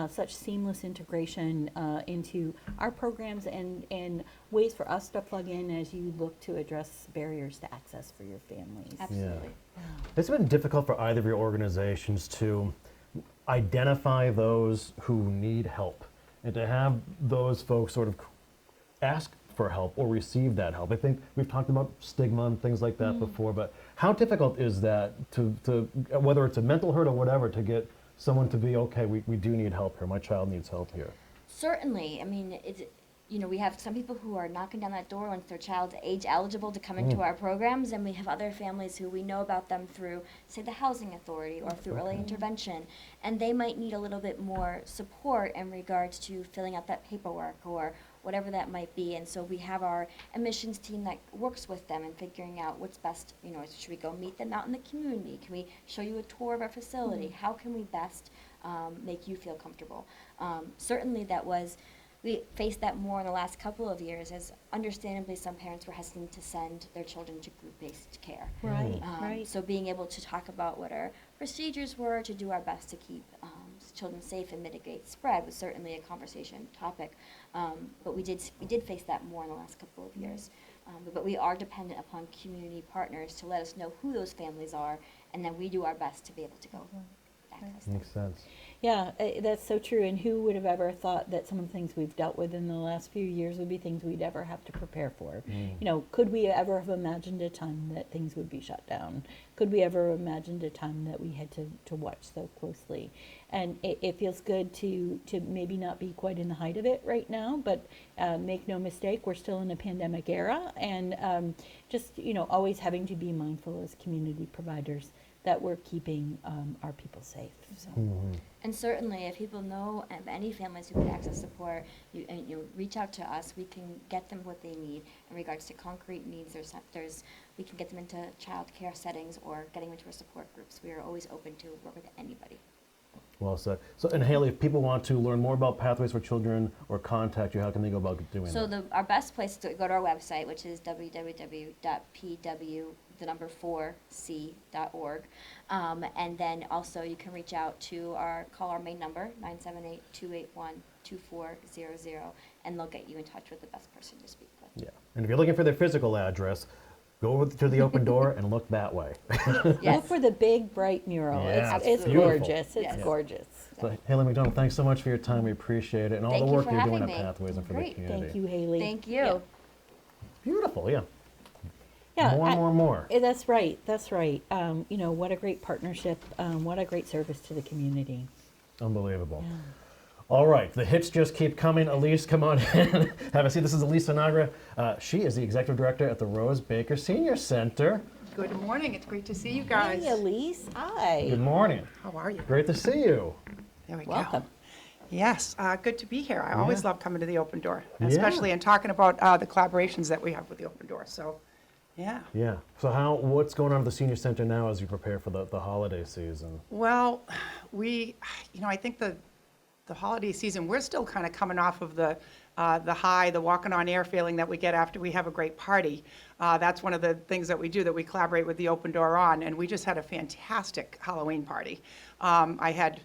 such seamless integration into our programs and ways for us to plug in as you look to address barriers to access for your families. Absolutely. It's been difficult for either of your organizations to identify those who need help and to have those folks sort of ask for help or receive that help. I think we've talked about stigma and things like that before, but how difficult is that to whether it's a mental hurt or whatever, to get someone to be, okay, we do need help here, my child needs help here? Certainly. I mean, we have some people who are knocking down that door once their child's age eligible to come into our programs, and we have other families who we know about them through, say, the housing authority or through early intervention, and they might need a little bit more support in regards to filling out that paperwork or whatever that might be. And so we have our admissions team that works with them and figuring out what's best. Should we go meet them out in the community? Can we show you a tour of our facility? How can we best make you feel comfortable? Certainly we faced that more in the last couple of years, as understandably some parents were hesitant to send their children to group-based care. Right, right. So being able to talk about what our procedures were to do our best to keep children safe and mitigate spread was certainly a conversation topic. But we did face that more in the last couple of years. But we are dependent upon community partners to let us know who those families are, and then we do our best to be able to go access them. Makes sense. Yeah, that's so true. And who would have ever thought that some of the things we've dealt with in the last few years would be things we'd ever have to prepare for? Could we ever have imagined a time that things would be shut down? Could we ever have imagined a time that we had to watch so closely? And it feels good to maybe not be quite in the height of it right now, but make no mistake, we're still in a pandemic era, and just always having to be mindful as community providers that we're keeping our people safe. So. And certainly, if people know of any families who could access support, you reach out to us. We can get them what they need in regards to concrete needs. We can get them into child care settings or getting them into our support groups. We are always open to work with anybody. Well said. So, and Haley, if people want to learn more about Pathways for Children or contact you, how can they go about doing So that? our best place to go to our website, which is www.pw4c.org. And then also you can reach out to call our main number, 978-281-2400, and they'll get you in touch with the best person to speak with. Yeah. And if you're looking for their physical address, go over to the open door and look that way. Yes. Look for the big bright mural. Yeah, It's absolutely. gorgeous. It's Yes. gorgeous. So, Haley McDonald, thanks so much for your time. We appreciate it, and all Thank the you work for you're doing having at me. Pathways and for Great. the community. Thank you, Haley. Thank you. Yeah. Beautiful, yeah. Yeah, More. That's right. That's right. What a great partnership. What a great service to the community. Unbelievable. All right, the hits just keep coming. Elise, come on in. Have a seat. This is Elise Sinagra. She is the executive director at the Rose Baker Senior Center. Good morning. It's great to see you guys. Hey, Elise. Hi. Good morning. How are you? Great to see you. There we Welcome. go. Yes, good to be here. I always Yeah. love coming to the Open Door, Yeah. especially in talking about the collaborations that we have with the Open Door. So, yeah. Yeah. So what's going on at the Senior Center now as you prepare for the holiday season? Well, I think the holiday season, we're still kind of coming off of the high, the walking on air feeling that we get after we have a great party. That's one of the things that we do, that we collaborate with the Open Door on, and we just had a fantastic Halloween party. I had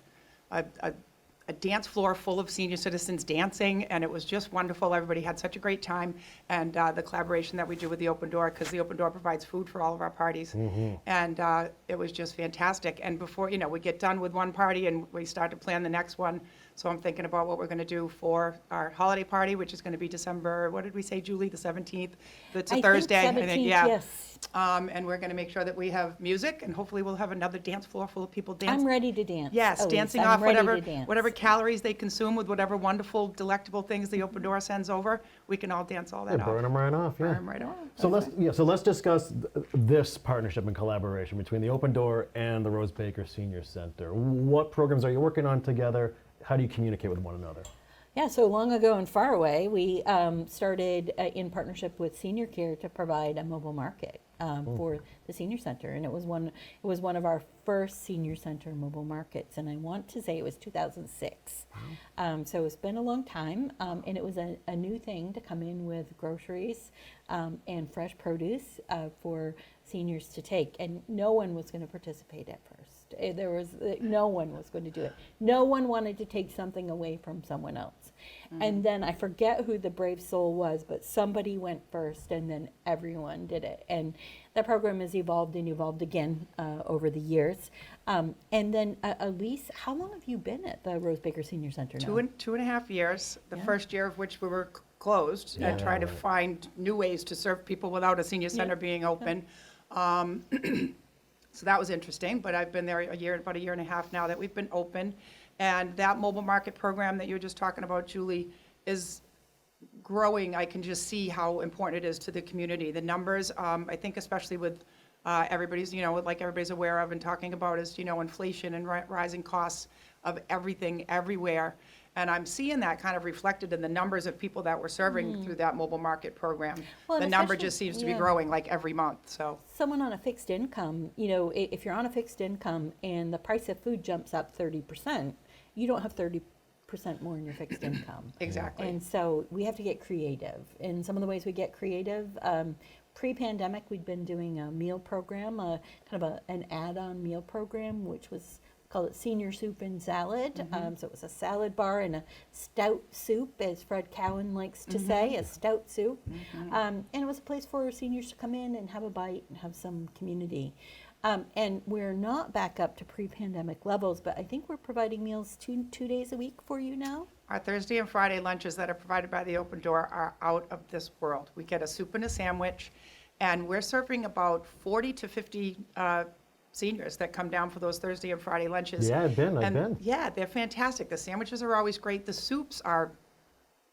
a dance floor full of senior citizens dancing, and it was just wonderful. Everybody had such a great time, and the collaboration that we do with the Open Door, because the Open Door provides food for all of our parties, and it was just fantastic. And before, we get done with one party and we start to plan the next one. So I'm thinking about what we're going to do for our holiday party, which is going to be December, what did we say, Julie, the 17th? It's a Thursday. 17th, yeah. yes. And we're going to make sure that we have music, and hopefully we'll have another dance floor full of people dancing. I'm ready to dance. Yes, Elise. dancing I'm off ready whatever to dance. whatever calories they consume with whatever wonderful, delectable things the Open Door sends over. We can all dance all that Yeah, off. burn them right off. Yeah. Burn 'em right off. So let's discuss this partnership and collaboration between the Open Door and the Rose Baker Senior Center. What programs are you working on together? How do you communicate with one another? Yeah, so long ago and far away, we started in partnership with Senior Care to provide a mobile market for the senior center, and it was one of our first senior center mobile markets, and I want to say it was 2006. So it's been a long time, and it was a new thing to come in with groceries and fresh produce for seniors to take, and no one was going to participate at first. No one was going to do it. No one wanted to take something away from someone else. And then I forget who the brave soul was, but somebody went first, and then everyone did it. And that program has evolved and evolved again over the years. And then, Elise, how long have you been at the Rose Baker Senior Center now? Two and a half years, the Yeah. first year of which we were closed and trying to find new ways to serve people without a senior center being open. So that was interesting, but I've been there about a year and a half now that we've been open. And that mobile market program that you were just talking about, Julie, is growing. I can just see how important it is to the community. The numbers, I think especially with everybody's, like everybody's aware of and talking about is, inflation and rising costs of everything everywhere. And I'm seeing that kind of reflected in the numbers of people that we're serving through that mobile market program. Well, The and number especially- just seems to be yeah. growing like every month, so. Someone on a fixed income, if you're on a fixed income and the price of food jumps up 30%, you don't have 30% more in your fixed income. Exactly. And so we have to get creative. And some of the ways we get creative, pre-pandemic, we'd been doing a meal program, kind of an add-on meal program, which was called it Senior Soup and Salad. So it was a salad bar and a stout soup, as Fred Cowan likes to say, a stout soup. And it was a place for seniors to come in and have a bite and have some community. And we're not back up to pre-pandemic levels, but I think we're providing meals two days a week for you now. Our Thursday and Friday lunches that are provided by the Open Door are out of this world. We get a soup and a sandwich, and we're serving about 40 to 50 seniors that come down for those Thursday and Friday lunches. Yeah, I've been. Yeah, they're fantastic. The sandwiches are always great. The soups are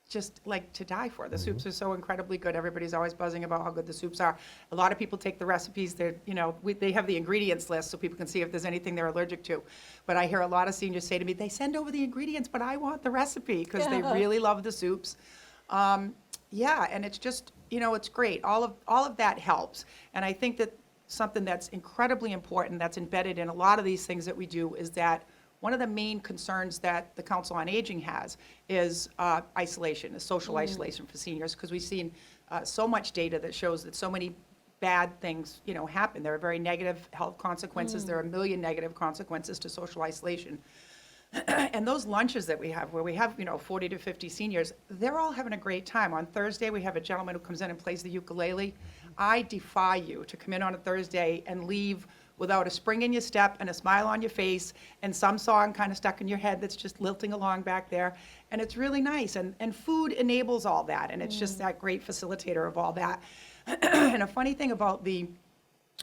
just like to die for. The soups are so incredibly good. Everybody's always buzzing about how good the soups are. A lot of people take the recipes. They have the ingredients list so people can see if there's anything they're allergic to. But I hear a lot of seniors say to me, they send over the ingredients, but I want the recipe because they really love the soups. Yeah, and it's just, it's great. All of that helps. And I think that something that's incredibly important that's embedded in a lot of these things that we do is that one of the main concerns that the Council on Aging has is isolation, social isolation for seniors, because we've seen so much data that shows that so many bad things, happen. There are very negative health consequences. There are a million negative consequences to social isolation. And those lunches that we have, where we have, 40 to 50 seniors, they're all having a great time. On Thursday, we have a gentleman who comes in and plays the ukulele. I defy you to come in on a Thursday and leave without a spring in your step and a smile on your face and some song kind of stuck in your head that's just lilting along back there. And it's really nice. And food enables all that. And it's just that great facilitator of all that. And a funny thing about the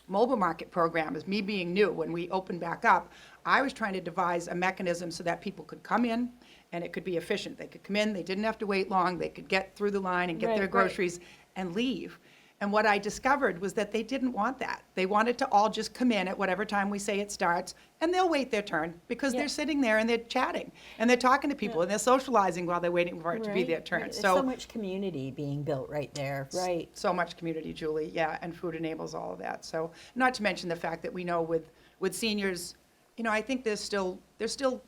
mobile market program is me being new. When we opened back up, I was trying to devise a mechanism so that people could come in and it could be efficient. They could come in, they didn't have to wait long, they could get through the line and get their groceries and leave. And what I discovered was that they didn't want that. They wanted to all just come in at whatever time we say it starts, and they'll wait their turn because they're sitting there and they're chatting and they're talking to people and they're socializing while they're waiting for it to be their turn. There's so much community being built right there, right? So much community, Julie, yeah, and food enables all of that. So not to mention the fact that we know with seniors, I think there's still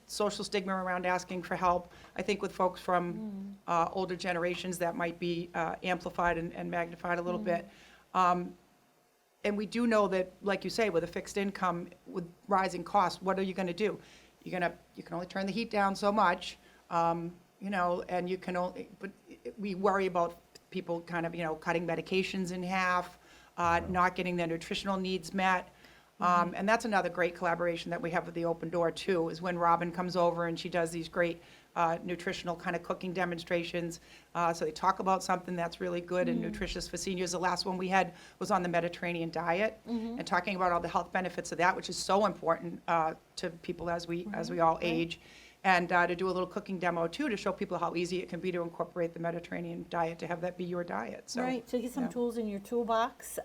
social stigma around asking for help. I think with folks from older generations that might be amplified and magnified a little bit. And we do know that, like you say, with a fixed income, with rising costs, what are you going to do? You can only turn the heat down so much, and you can only. But we worry about people kind of cutting medications in half, not getting their nutritional needs met. And that's another great collaboration that we have with the Open Door, too, is when Robin comes over and she does these great nutritional kind of cooking demonstrations. So they talk about something that's really good and nutritious for seniors. The last one we had was on the Mediterranean diet and talking about all the health benefits of that, which is so important to people as we all age. and to do a little cooking demo too, to show people how easy it can be to incorporate the Mediterranean diet, to have that be your diet. So, Right, so get some yeah. tools in your toolbox,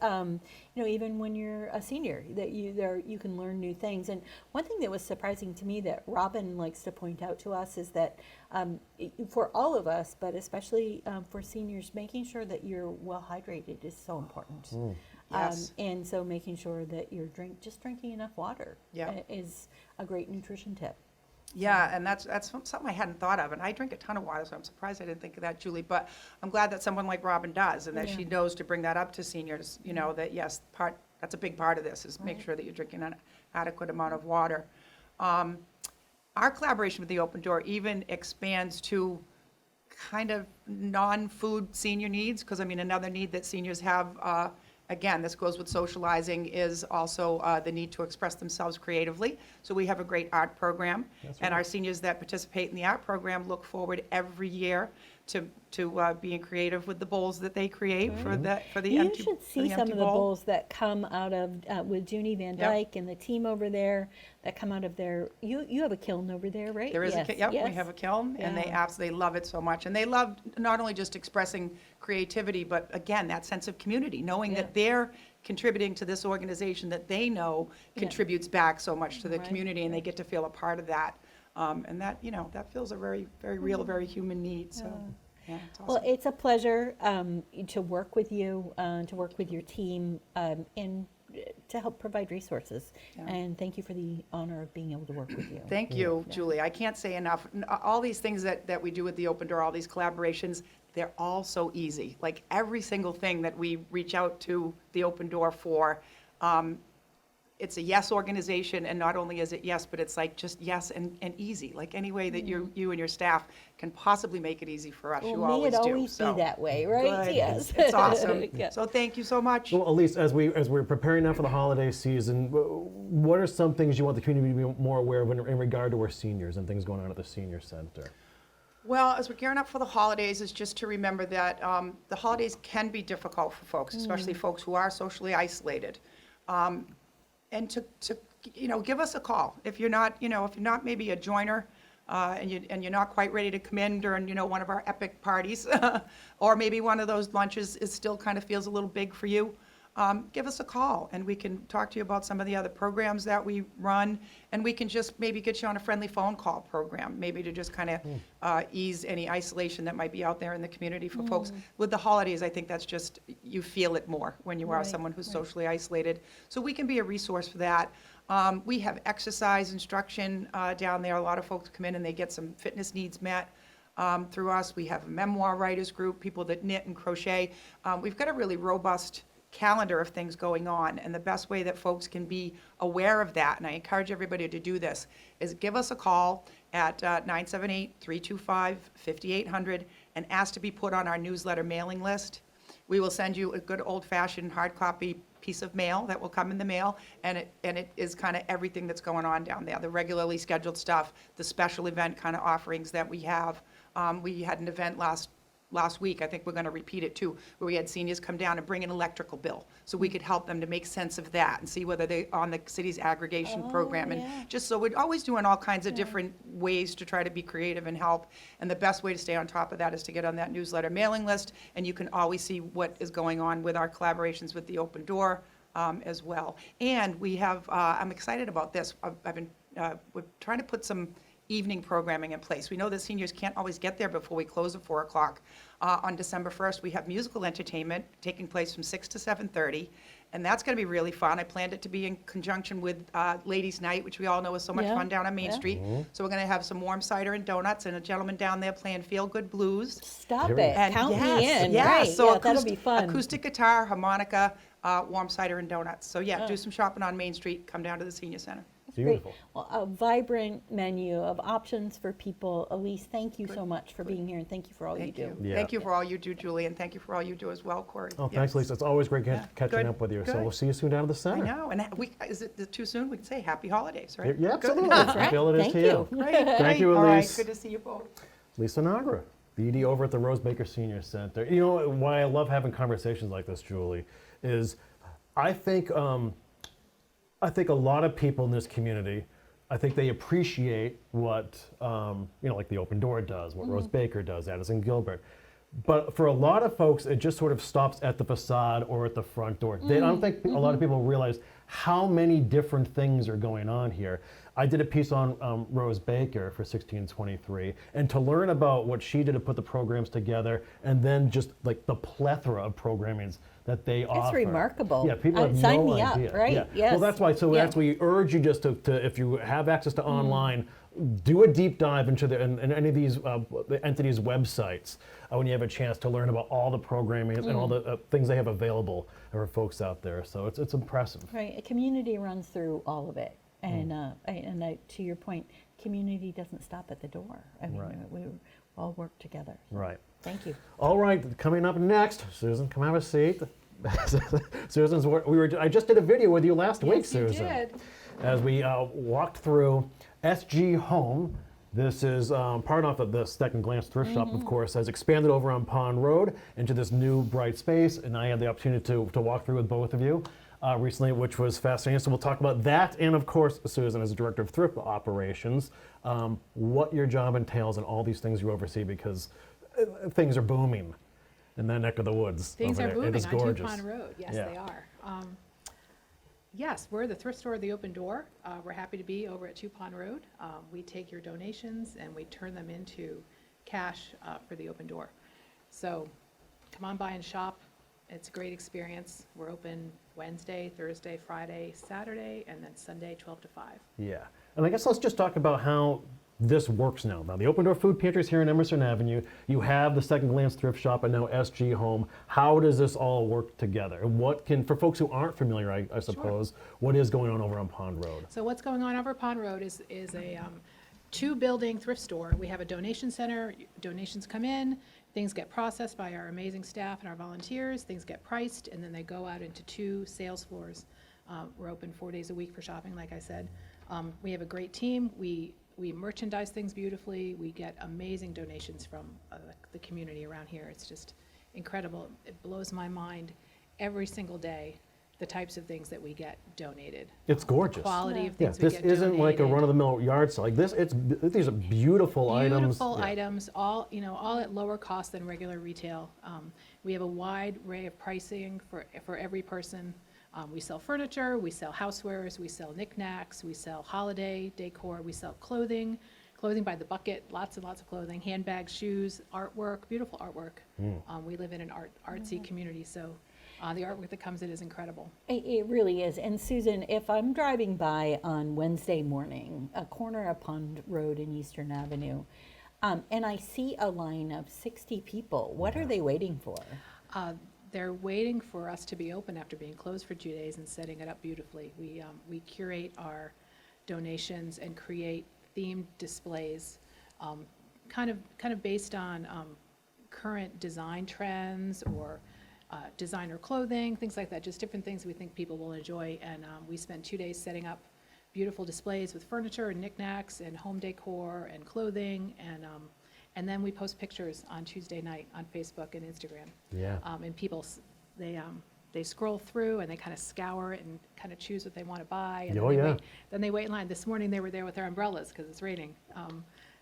even when you're a senior, that you can learn new things. And one thing that was surprising to me that Robin likes to point out to us is that for all of us, but especially for seniors, making sure that you're well hydrated is so important. Yes. And so making sure that you're drinking enough water Yeah. is a great nutrition tip. Yeah, and that's something I hadn't thought of, and I drink a ton of water, so I'm surprised I didn't think of that, Julie, but I'm glad that someone like Robin does, and that she knows to bring that up to seniors, that yes, that's a big part of this, is make sure that you're drinking an adequate amount of water. Our collaboration with the Open Door even expands to kind of non-food senior needs, because another need that seniors have, again, this goes with socializing, is also the need to express themselves creatively. So we have a great art program, and our seniors that participate in the art program look forward every year to being creative with the bowls that they create for the You empty should for see the some empty of the bowl. bowls that come out of, with Junie Van Yep. Dyke and the team over there, that come out of their, you have a kiln over there, right? There is Yes, a, yep, we yes. have a kiln, and they Yeah. absolutely love it so much. And they love not only just expressing creativity, but again, that sense of community, knowing Yeah. that they're contributing to this organization that they know contributes back so much to the Right, community, and they get to feel a part of that. And that, that feels a very, very real, very human need, so, yeah, it's Well, awesome. it's a pleasure to work with you, to work with your team, and to help provide resources. Yeah. And thank you for the honor of being able to work with you. Thank you, Julie. I can't say enough. All these things that we do with the Open Door, all these collaborations, they're all so easy. Like every single thing that we reach out to the Open Door for, it's a yes organization, and not only is it yes, but it's like just yes and easy. Like any way that you and your staff can possibly make it easy for us, you Well, may always it do. always So, be that way, right? good. Yes. It's awesome. Yeah. So thank you so much. Well, Elise, as we're preparing now for the holiday season, what are some things you want the community to be more aware of in regard to our seniors and things going on at the senior center? Well, as we're gearing up for the holidays, is just to remember that the holidays can be difficult for folks, especially folks who are socially isolated. And to give us a call if you're not maybe a joiner, and you're not quite ready to come in during one of our epic parties, or maybe one of those lunches is still kind of feels a little big for you. Give us a call, and we can talk to you about some of the other programs that we run, and we can just maybe get you on a friendly phone call program, maybe to just kind of ease any isolation that might be out there in the community for folks. With the holidays, I think that's just, you feel it more when you are Right, someone who's right. socially isolated. So we can be a resource for that. We have exercise instruction down there. A lot of folks come in and they get some fitness needs met through us. We have a memoir writers group, people that knit and crochet. We've got a really robust calendar of things going on, and the best way that folks can be aware of that, and I encourage everybody to do this, is give us a call at 978-325-5800 and ask to be put on our newsletter mailing list. We will send you a good old-fashioned hard copy piece of mail that will come in the mail, and it is kind of everything that's going on down there, the regularly scheduled stuff, the special event kind of offerings that we have. We had an event last week, I think we're going to repeat it too, where we had seniors come down and bring an electrical bill, so we could help them to make sense of that and see whether they're on the city's aggregation program. And yeah. just so we're always doing all kinds of different ways to try to be creative and help. And the best way to stay on top of that is to get on that newsletter mailing list, and you can always see what is going on with our collaborations with the Open Door as well. And we have, I'm excited about this, we're trying to put some evening programming in place. We know that seniors can't always get there before we close at 4 o'clock. On December 1st, we have musical entertainment taking place from 6 to 7:30, and that's going to be really fun. I planned it to be in conjunction with Ladies' Night, which we all know is so much Yeah, fun down on Main yeah. Street. So we're going to have some warm cider and donuts, and a gentleman down there playing feel-good blues. Stop Here we it. go. Count yes, me in. yeah, Right. so Yeah, that'll be fun. acoustic guitar, harmonica, warm cider and donuts. So yeah, do some shopping on Main Street, come down to the senior center. Great. Beautiful. Well, a vibrant menu of options for people. Elise, thank you so much for being here, and thank you for all Thank you you. do. Yeah. Thank you for all you do, Julie, and thank you for all you do as well, Kory. Oh, Yes. thanks, Lisa. It's always great Yeah, catching good, up with you. So good. we'll see you soon down at the I center. know, and is it too soon? We can say happy holidays, right? Yeah, Good. absolutely. That's I right. feel it is Thank to you. Great, Thank you, great. All right, Elise. good to see you both. Lisa Nagra, BD over at the Rose Baker Senior Center. You know why I love having conversations like this, Julie, is I think a lot of people in this community I think they appreciate what, like the Open Door does, what Rose Baker does, Addison Gilbert. But for a lot of folks, it just sort of stops at the facade or at the front door. I don't think a lot of people realize how many different things are going on here. I did a piece on Rose Baker for 1623, and to learn about what she did to put the programs together, and then just like the plethora of programmings that they offer. It's remarkable. Yeah, people have Sign no me up, idea. right? Yeah. Yes. Well, that's why. So Yeah. that's why we urge you just to if you have access to online, do a deep dive into in any of these the entities' websites when you have a chance to learn about all the programming and all the things they have available for folks out there. So it's impressive. Right, a community runs through all of it. And, to your point, community doesn't stop at the door. I mean, Right. we all work together. Right. Thank you. All right, coming up next, Susan, come have a seat. Susan's, I just did a video with you last week, Susan. Yes, you did. As we walked through SG Home. This is part of the Second Glance Thrift Shop, of course, has expanded over on Pond Road into this new bright space, and I had the opportunity to walk through with both of you recently, which was fascinating. So we'll talk about that, and of course, Susan, as Director of Thrift Operations, what your job entails and all these things you oversee, because things are booming in that neck of the woods. Things over are there. It booming is on gorgeous. Tupon Road. Yes, Yeah. they are. Yes, we're the thrift store, The Open Door. We're happy to be over at Tupon Road. We take your donations and we turn them into cash for The Open Door. So come on by and shop. It's a great experience. We're open Wednesday, Thursday, Friday, Saturday, and then Sunday, 12 to 5. Yeah, and I guess let's just talk about how this works now. Now, the Open Door Food Pantry is here in Emerson Avenue. You have the Second Glance Thrift Shop and now SG Home. How does this all work together? And what can, for folks who aren't familiar, I suppose, what is going on over on Pond Road? So what's going on over Pond Road is a two-building thrift store. We have a donation center. Donations come in, things get processed by our amazing staff and our volunteers, things get priced, and then they go out into two sales floors. We're open 4 days a week for shopping, like I said. We have a great team. We merchandise things beautifully. We get amazing donations from the community around here. It's just incredible. It blows my mind every single day, the types of things that we get donated. It's gorgeous. Quality of Yeah, things we this get isn't like a donated. run-of-the-mill yard sale. Like this, these are beautiful items. Beautiful Yeah. items, all at lower cost than regular retail. We have a wide array of pricing for every person. We sell furniture, we sell housewares, we sell knickknacks, we sell holiday decor, we sell clothing by the bucket, lots and lots of clothing, handbags, shoes, artwork, beautiful artwork. We live in an artsy community, so the artwork that comes in is incredible. It really is. And Susan, if I'm driving by on Wednesday morning, a corner of Pond Road and Eastern Avenue, and I see a line of 60 people, what are they waiting for? They're waiting for us to be open after being closed for 2 days and setting it up beautifully. We curate our donations and create themed displays, kind of based on current design trends or designer clothing, things like that, just different things we think people will enjoy. And we spend 2 days setting up beautiful displays with furniture and knickknacks and home decor and clothing, and then we post pictures on Tuesday night on Facebook and Instagram. Yeah. And people, they scroll through and they kind of scour it and kind of choose what they want to buy. And Oh, then they yeah. wait. Then they wait in line. This morning they were there with their umbrellas because it's raining.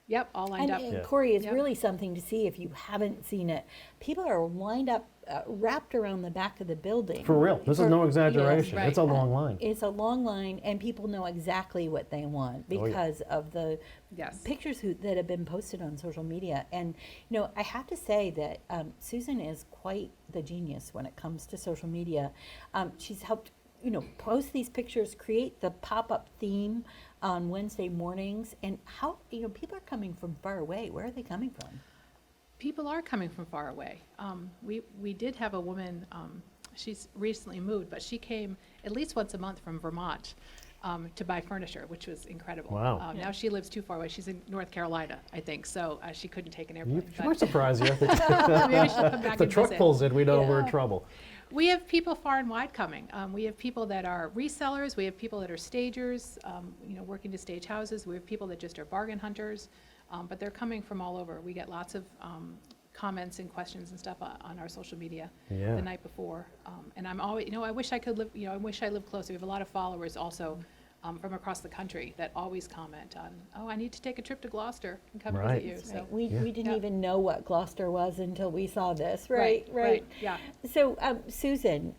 Yep, all lined up. And Kory, it's Yep. really something to see if you haven't seen it. People are lined up, wrapped around the back of the building. For real, this is no exaggeration. right. It's a long line. It's a long line, and people know exactly what they want Oh, yeah. because of the Yes. pictures that have been posted on social media. And, I have to say that Susan is quite the genius when it comes to social media. She's helped, post these pictures, create the pop-up theme on Wednesday mornings. And how, people are coming from far away. Where are they coming from? People are coming from far away. We did have a woman, she's recently moved, but she came at least once a month from Vermont to buy furniture, which was incredible. Wow. Now she lives too far away. She's in North Carolina, I think, so she couldn't take an airplane. She might surprise you. Maybe she'll come back If the and truck visit. pulls in, we know we're in Yeah. trouble. We have people far and wide coming. We have people that are resellers. We have people that are stagers, working to stage houses. We have people that just are bargain hunters, but they're coming from all over. We get lots of comments and questions and stuff on our social media Yeah. the night before. And I'm always, I wish I could live, I wish I lived closer. We have a lot of followers also from across the country that always comment on, oh, I need to take a trip to Gloucester and come Right. visit you. That's So right. We didn't Yeah. even know what Gloucester was until we saw this, right? Yeah. So, Susan,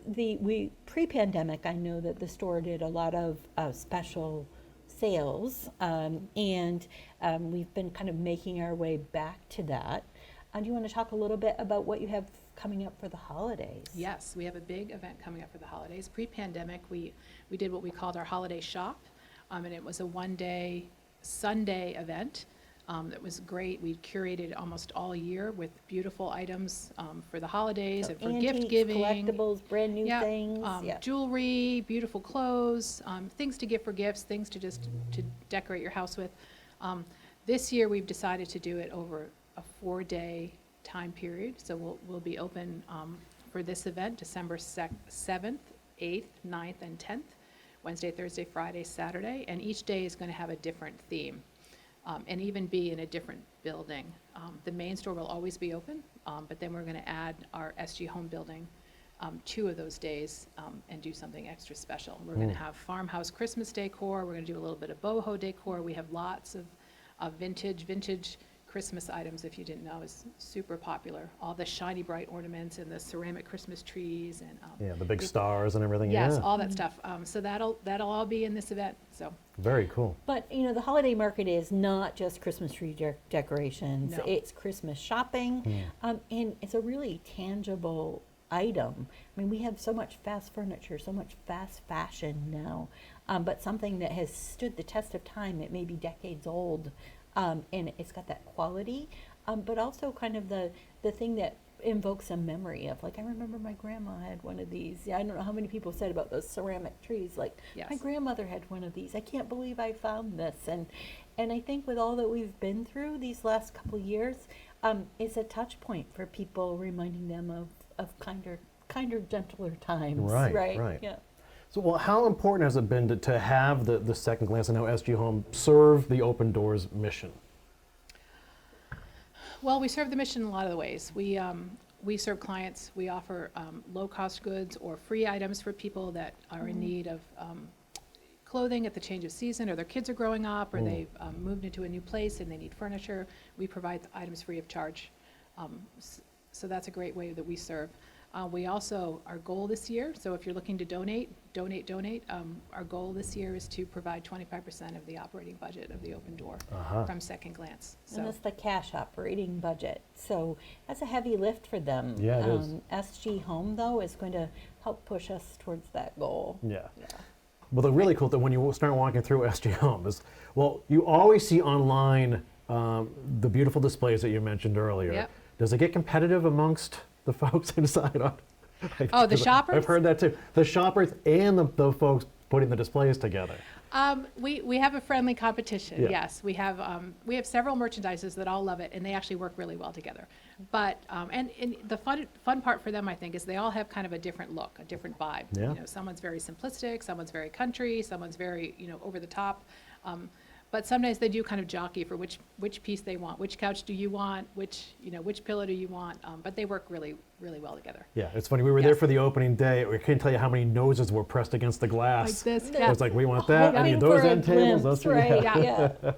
we pre-pandemic, I know that the store did a lot of special sales, and we've been kind of making our way back to that. Do you want to talk a little bit about what you have coming up for the holidays? Yes, we have a big event coming up for the holidays. Pre-pandemic, we did what we called our holiday shop, and it was a one-day Sunday event. That was great. We curated almost all year with beautiful items for the holidays and for gift Antiques, giving. collectibles, brand new Yeah, things. jewelry, beautiful clothes, things to give for gifts, things to just to decorate your house with. This year, we've decided to do it over a 4-day time period. So we'll be open for this event December 7th, 8th, 9th, and 10th, Wednesday, Thursday, Friday, Saturday, and each day is going to have a different theme and even be in a different building. The main store will always be open, but then we're going to add our SG Home building 2 of those days and do something extra special. We're going to have farmhouse Christmas decor. We're going to do a little bit of boho decor. We have lots of vintage Christmas items, if you didn't know, is super popular. All the shiny bright ornaments and the ceramic Christmas trees and Yeah, the big stars and everything. yes, Yeah. all that stuff. So that'll all be in this event. So Very cool. But, the holiday market is not just Christmas tree decorations. No. It's Christmas shopping, and it's a really tangible item. I mean, we have so much fast furniture, so much fast fashion now, but something that has stood the test of time. It may be decades old, and it's got that quality, but also kind of the thing that invokes a memory of, like, I remember my grandma had one of these. Yeah, I don't know how many people said about those ceramic trees, like, Yes. my grandmother had one of these. I can't believe I found this. And I think with all that we've been through these last couple of years, it's a touch point for people, reminding them of kinder, gentler times. Right. Yeah. So, well, how important has it been to have the second glance and how SG Home serve the Open Doors mission? well, we serve the mission in a lot of the ways. We serve clients. We offer low-cost goods or free items for people that are in need of clothing at the change of season, or their kids are growing up, or they've moved into a new place and they need furniture. We provide the items free of charge. So that's a great way that we serve. We also, our goal this year, so if you're looking to donate, our goal this year is to provide 25% of the operating budget of the Open Door from Second Glance. And So that's the cash operating budget. So that's a heavy lift for them. Yeah, it is. SG Home, though, is going to help push us towards that goal. Yeah. Well, the really cool thing when you start walking through SG Home is, well, you always see online the beautiful displays that you mentioned earlier. Yep. Does it get competitive amongst the folks inside on? Oh, the shoppers? I've heard that too. The shoppers and the folks putting the displays together. we have a friendly competition, Yeah. yes. We have several merchandisers that all love it, and they actually work really well together. But, and the fun part for them, I think, is they all have kind of a different look, a different vibe. Yeah. Someone's very simplistic, someone's very country, someone's very, over the top. But sometimes they do kind of jockey for which piece they want, which couch do you want, which pillow do you want, but they work really, really well together. Yeah, it's funny. We were there Yes. for the opening day. We couldn't tell you how many noses were pressed against the glass. Like this, It yeah. was like, we want that. I Hoping need those for a end tables. glimpse, Those three. right? Yeah. Yeah.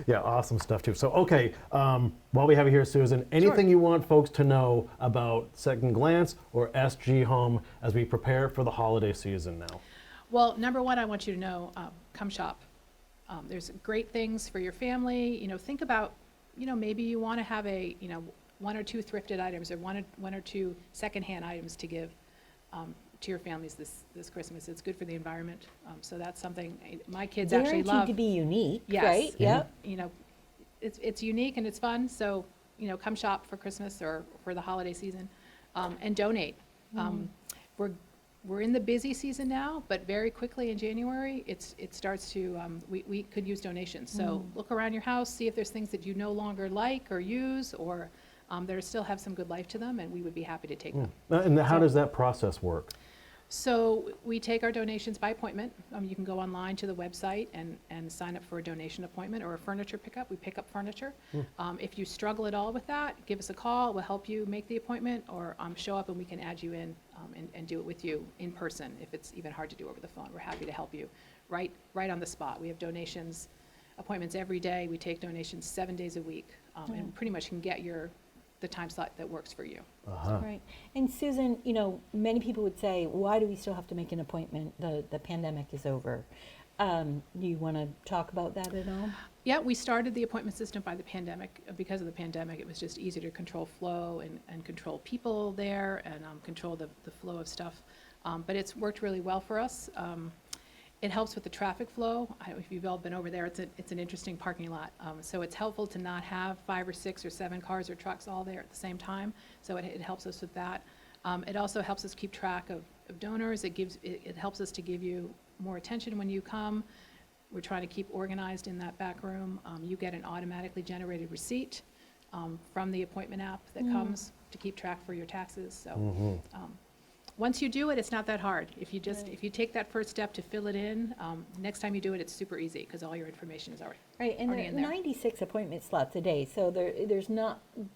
Yeah, awesome stuff too. So, okay, while we have you here, Susan, anything you want folks to know about Second Glance or SG Home as we prepare for the holiday season now? Well, number one, I want you to know, come shop. There's great things for your family. Think about, maybe you want to have one or two thrifted items or one or two secondhand items to give to your families this Christmas. It's good for the environment. So that's something my kids actually Guaranteed love. to be unique, Yes. right? Yep. It's unique and it's fun. So, come shop for Christmas or for the holiday season, and donate. We're in the busy season now, but very quickly in January, it starts to, we could use donations. So look around your house, see if there's things that you no longer like or use, or that still have some good life to them, and we would be happy to take them. And how does that process work? So we take our donations by appointment. You can go online to the website and sign up for a donation appointment or a furniture pickup. We pick up furniture. If you struggle at all with that, give us a call. We'll help you make the appointment, or show up and we can add you in and do it with you in person. If it's even hard to do over the phone, we're happy to help you right on the spot. We have donations, appointments every day. We take donations 7 days a week, and pretty much can get the time slot that works for you. Right. And Susan, many people would say, why do we still have to make an appointment? The pandemic is over. Do you want to talk about that at all? Yeah, we started the appointment system by the pandemic. Because of the pandemic, it was just easier to control flow and control people there and control the flow of stuff. But it's worked really well for us. It helps with the traffic flow. If you've all been over there, it's an interesting parking lot. So it's helpful to not have 5 or 6 or 7 cars or trucks all there at the same time. So it helps us with that. It also helps us keep track of donors. It helps us to give you more attention when you come. We're trying to keep organized in that back room. You get an automatically generated receipt from the appointment app that comes to keep track for your taxes. So once you do it, it's not that hard. If you take that first step to fill it in, next time you do it, it's super easy because all your information is already Right, and there in are there. 96 appointment slots a day, so there's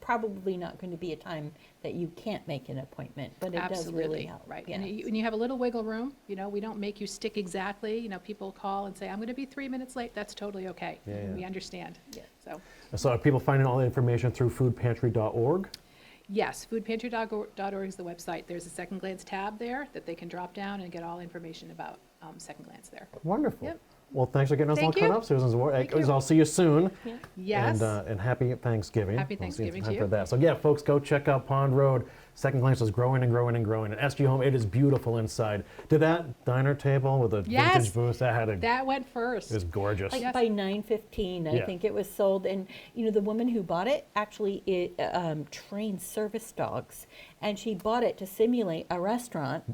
probably not going to be a time that you can't make an appointment, but it does really Absolutely, help. right. Yes. And you have a little wiggle room, we don't make you stick exactly. People call and say, I'm going to be 3 minutes late. That's totally okay. Yeah. We understand. Yeah. So are people finding all the information through foodpantry.org? Yes, foodpantry.org is the website. There's a Second Glance tab there that they can drop down and get all information about Second Glance there. Wonderful. Yep. Well, thanks for getting us all Thank caught you. up, Susan. Thank you. I'll see you soon. Yes. And happy Thanksgiving. Happy We'll see you in Thanksgiving time to for you. that. So yeah, folks, go check out Pond Road. Second Glance is growing and growing and growing. And SG Home, it is beautiful inside. Did that diner table with a Yes. vintage booth, That went it first. was gorgeous. Like Yes. by 9:15, I Yeah. think it was sold, and the woman who bought it actually trained service dogs, and she bought it to simulate a restaurant,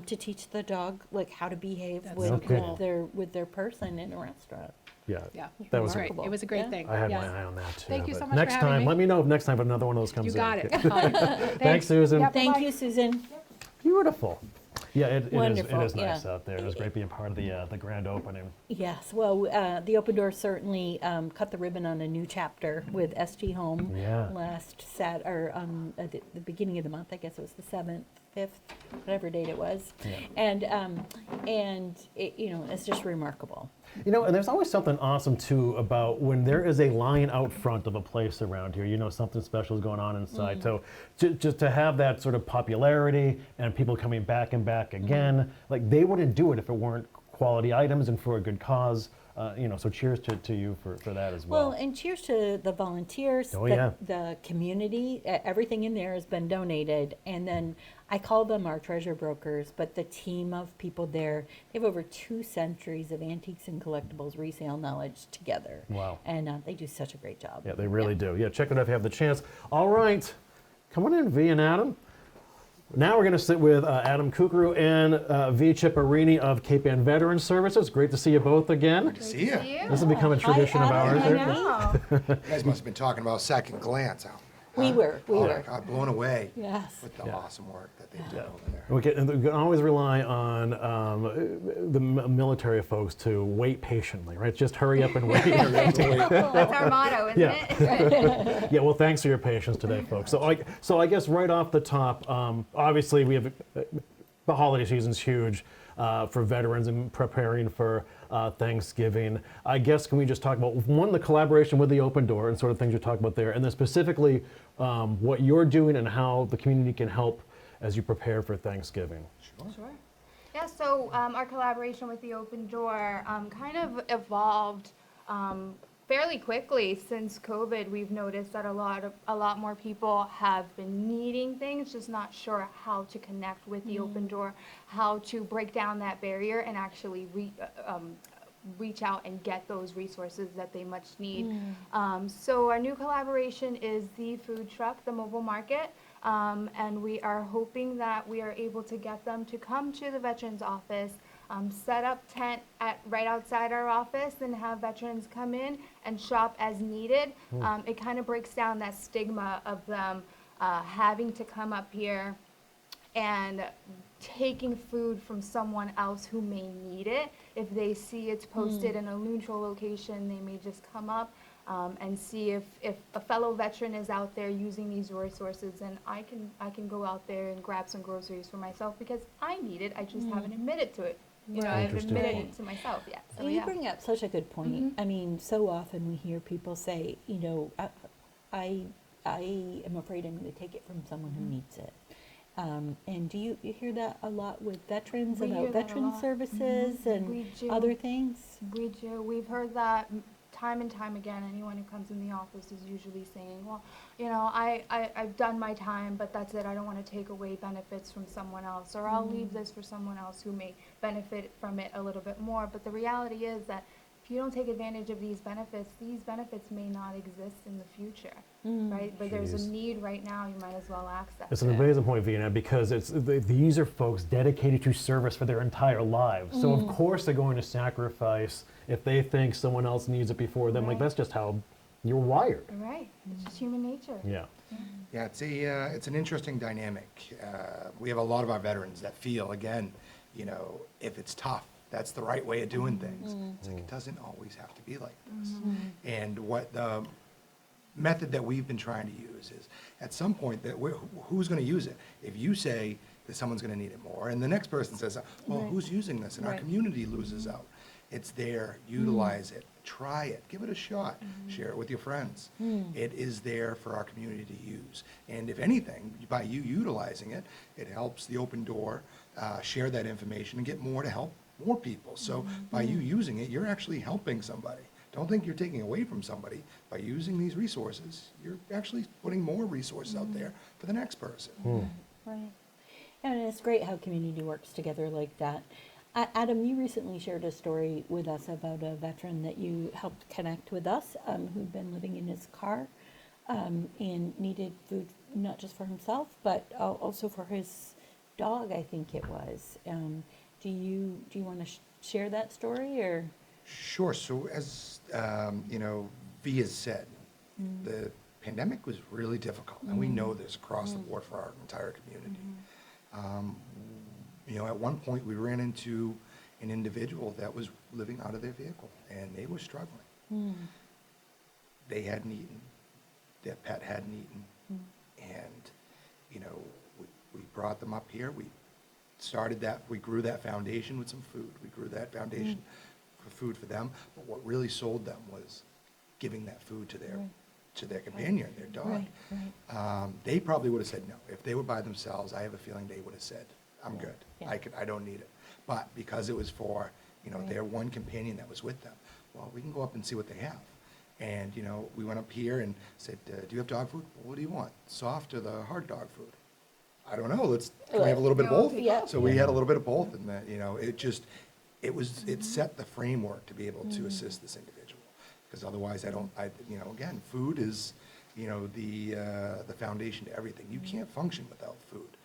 to teach the dog how to behave That's with, so cool. with their person in a restaurant. Yeah, Yeah, that was great. It was a great Yeah. thing. I had Yes. my eye on that too. Thank you but so much for next having time, me. let me know if next time another one of those comes You in. got it. Thanks, Susan. Yep. Thank Bye-bye. you, Susan. Beautiful. Yeah, it is Wonderful, nice yeah. out there. It was great being part of the grand opening. Yes, well, the Open Door certainly cut the ribbon on a new chapter with SG Home Yeah. last at the beginning of the month. I guess it was the 7th, 5th, whatever date it was, and it, it's just remarkable. And there's always something awesome too about when there is a line out front of a place around here. Something special is going on inside. So just to have that sort of popularity and people coming back and back again, they wouldn't do it if it weren't quality items and for a good cause. So cheers to you for that as well. Well, and cheers to the volunteers, Oh, yeah. the community. Everything in there has been donated. And then I call them our treasure brokers, but the team of people there, they have over 2 centuries of antiques and collectibles resale knowledge together. Wow. And they do such a great job. Yeah, they really do. Yeah, check it out if you have the chance. All right, come on in, V and Adam. Now we're going to sit with Adam Curcuru and V. Ciparini of Cape Ann Veterans Services. Great to see you both again. Good to see you. This has become a tradition of ours. Adam. here. You guys must have been talking about Second Glance. We were. I'm blown away Yes. with the awesome work that they do over there. We can always rely on the military folks to wait patiently, right? Just hurry up and wait. That's our motto, isn't it? Yeah, well, thanks for your patience today, folks. So I guess right off the top, obviously we have the holiday season's huge for veterans and preparing for Thanksgiving. I guess can we just talk about one, the collaboration with the Open Door and sort of things you're talking about there, and then specifically what you're doing and how the community can help as you prepare for Thanksgiving. Sure. Yeah, so our collaboration with the Open Door kind of evolved fairly quickly since COVID. We've noticed that a lot more people have been needing things, just not sure how to connect with the Open Door, how to break down that barrier and actually reach out and get those resources that they much need. So our new collaboration is the food truck, the mobile market, and we are hoping that we are able to get them to come to the Veterans Office, set up tent right outside our office and have veterans come in and shop as needed. It kind of breaks down that stigma of them having to come up here and taking food from someone else who may need it. If they see it's posted in a neutral location, they may just come up. and see if a fellow veteran is out there using these resources, and I can go out there and grab some groceries for myself because I need it. I just haven't admitted to it. You know, I haven't Interesting. admitted it to myself yet. So You yeah. bring up such a good point. I mean, so often we hear people say, you know, I am afraid I'm going to take it from someone who needs it. And do you hear that a lot with veterans We hear about that a veteran lot. services and We do. other things? We do. We've heard that time and time again. Anyone who comes in the office is usually saying, well, you know, I've done my time, but that's it. I don't want to take away benefits from someone else, or I'll leave this for someone else who may benefit from it a little bit more. But the reality is that if you don't take advantage of these benefits may not exist in the future, right? But there's Jeez. a need right now, you might as well access It's an it. amazing point, Vina, because these are folks dedicated to service for their entire lives. So of course they're going to sacrifice if they think someone else needs it before them. Like, Right. that's just how you're wired. Right, it's just human nature. Yeah. Yeah, it's an interesting dynamic. We have a lot of our veterans that feel, again, you know, if it's tough, that's the right way of doing things. It's like, it doesn't always have to be like this. And what the method that we've been trying to use is, at some point, who's going to use it? If you say that someone's going to need it more, and the next person says, well, Right. who's using this? And our Right. community loses out. It's there, utilize it, try it, give it a shot, share it with your friends. It is there for our community to use. And if anything, by you utilizing it, it helps the Open Door share that information and get more to help more people. So by you using it, you're actually helping somebody. Don't think you're taking away from somebody. By using these resources, you're actually putting more resources out there for the next person. Right. And it's great how community works together like that. Adam, you recently shared a story with us about a veteran that you helped connect with us, who'd been living in his car and needed food not just for himself, but also for his dog, I think it was. Do you want to share that story, or? Sure. So as you know, V has said, the pandemic was really difficult, and we know this across the board for our entire community. You know, at one point we ran into an individual that was living out of their vehicle, and they were struggling. They hadn't eaten, their pet hadn't eaten, and you know, we brought them up here. We started that. We grew that foundation with some food. We grew that foundation for food for them. But what really sold them was giving that food to their companion, their dog. Right. They probably would have said no. If they were by themselves, I have a feeling they would have said, I'm good. Yeah. I don't need it. But because it was for, you know, Right. their one companion that was with them, well, we can go up and see what they have. And, you know, we went up here and said, do you have dog food? Well, what do you want? Soft or the hard dog food? I don't know. Can we have a little bit of both? Yeah. So we had a little bit of both, and that, you know, it set the framework to be able to assist this individual. Because otherwise, you know, again, food is, you know, the foundation to everything. You can't function without food.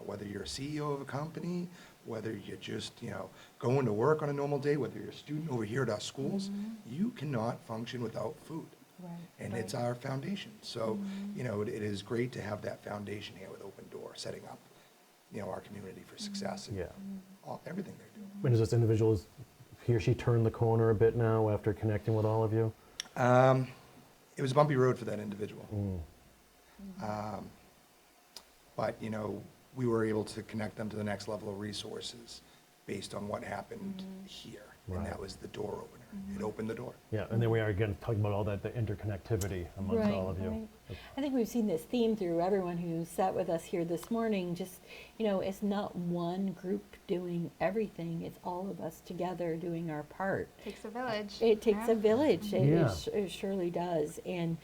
Whether you're a CEO of a company, whether you're just, you know, going to work on a normal day, whether you're a student over here at our schools, you cannot function without food. Right. And it's our foundation. So, you know, it is great to have that foundation here with Open Door, setting up, you know, our community for success and Yeah. everything they're doing. When does this individual, he or she turn the corner a bit now after connecting with all of you? It was a bumpy road for that individual. But, you know, we were able to connect them to the next level of resources based on what happened here. And that Right. was the door opener. It opened the door. Yeah, and then we are again talking about all that, the interconnectivity amongst all of you. Right. I think we've seen this theme through everyone who sat with us here this morning. Just, you know, it's not one group doing everything. It's all of us together doing our part. Takes a village. It takes Yeah. a village. Yeah. It surely does. And,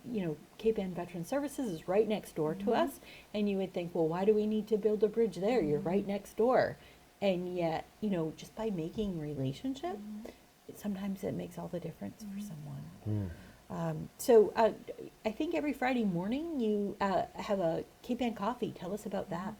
you know, Cape Ann Veteran Services is right next door to us. And you would think, well, why do we need to build a bridge there? You're right next door. And yet, you know, just by making relationship, sometimes it makes all the difference for someone. So I think every Friday morning you have a Cape Ann coffee. Tell us about that.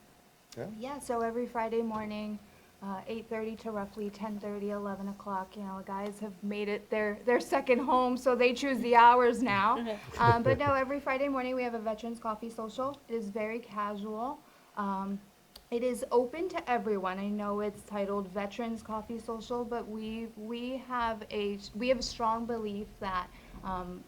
Yeah, so every Friday morning, 8:30 to roughly 10:30, 11 o'clock, you know, guys have made it their second home, so they choose the hours now. But no, every Friday morning we have a Veterans Coffee Social. It is very casual. It is open to everyone. I know it's titled Veterans Coffee Social, but we have a strong belief that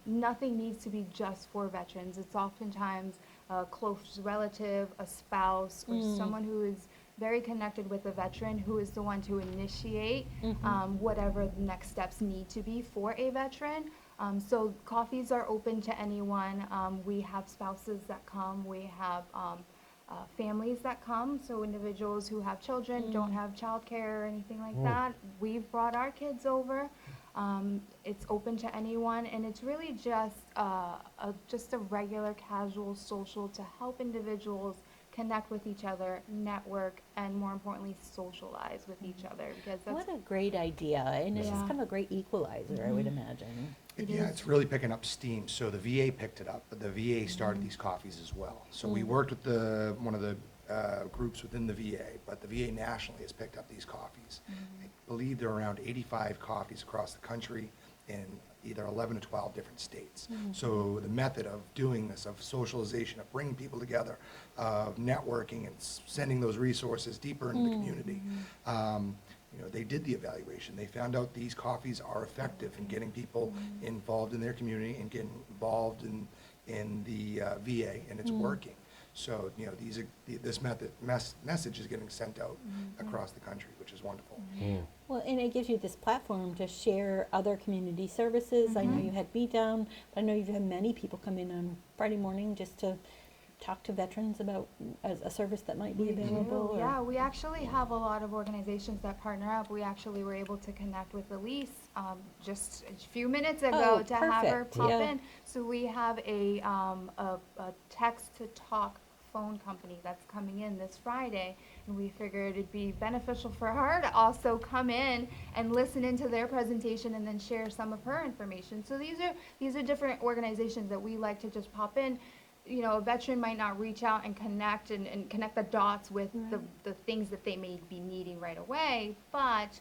Nothing needs to be just for veterans. It's oftentimes a close relative, a spouse, or someone who is very connected with a veteran who is the one to initiate whatever the next steps need to be for a veteran. So coffees are open to anyone. We have spouses that come. We have families that come. So individuals who have children, don't have childcare or anything like that. We've brought our kids over. It's open to anyone, and it's really just a regular, casual social to help individuals connect with each other, network, and more importantly, socialize with each other. Because that's What a great idea, and it's just Yeah. kind of a great equalizer, I would imagine. Yeah, it's really picking up steam. So the VA picked it up, but the VA started these coffees as well. So we worked with one of the groups within the VA, but the VA nationally has picked up these coffees. I believe there are around 85 coffees across the country in either 11 or 12 different states. So the method of doing this, of socialization, of bringing people together, of networking and sending those resources deeper into the community. They did the evaluation. They found out these coffees are effective in getting people involved in their community and getting involved in the VA, and it's working. So, this message is getting sent out across the country, which is wonderful. Well, and it gives you this platform to share other community services. I know you had me down, but I know you've had many people come in on Friday morning just to talk to veterans about a service that might be available. or- Yeah, we actually have a lot of organizations that partner up. We actually were able to connect with Elise just a few minutes ago Oh, to have her perfect, pop yeah. in. So we have a text-to-talk phone company that's coming in this Friday, and we figured it'd be beneficial for her to also come in and listen into their presentation and then share some of her information. So these are different organizations that we like to just pop in. A veteran might not reach out and connect and connect the dots with the things that they may be needing right away, but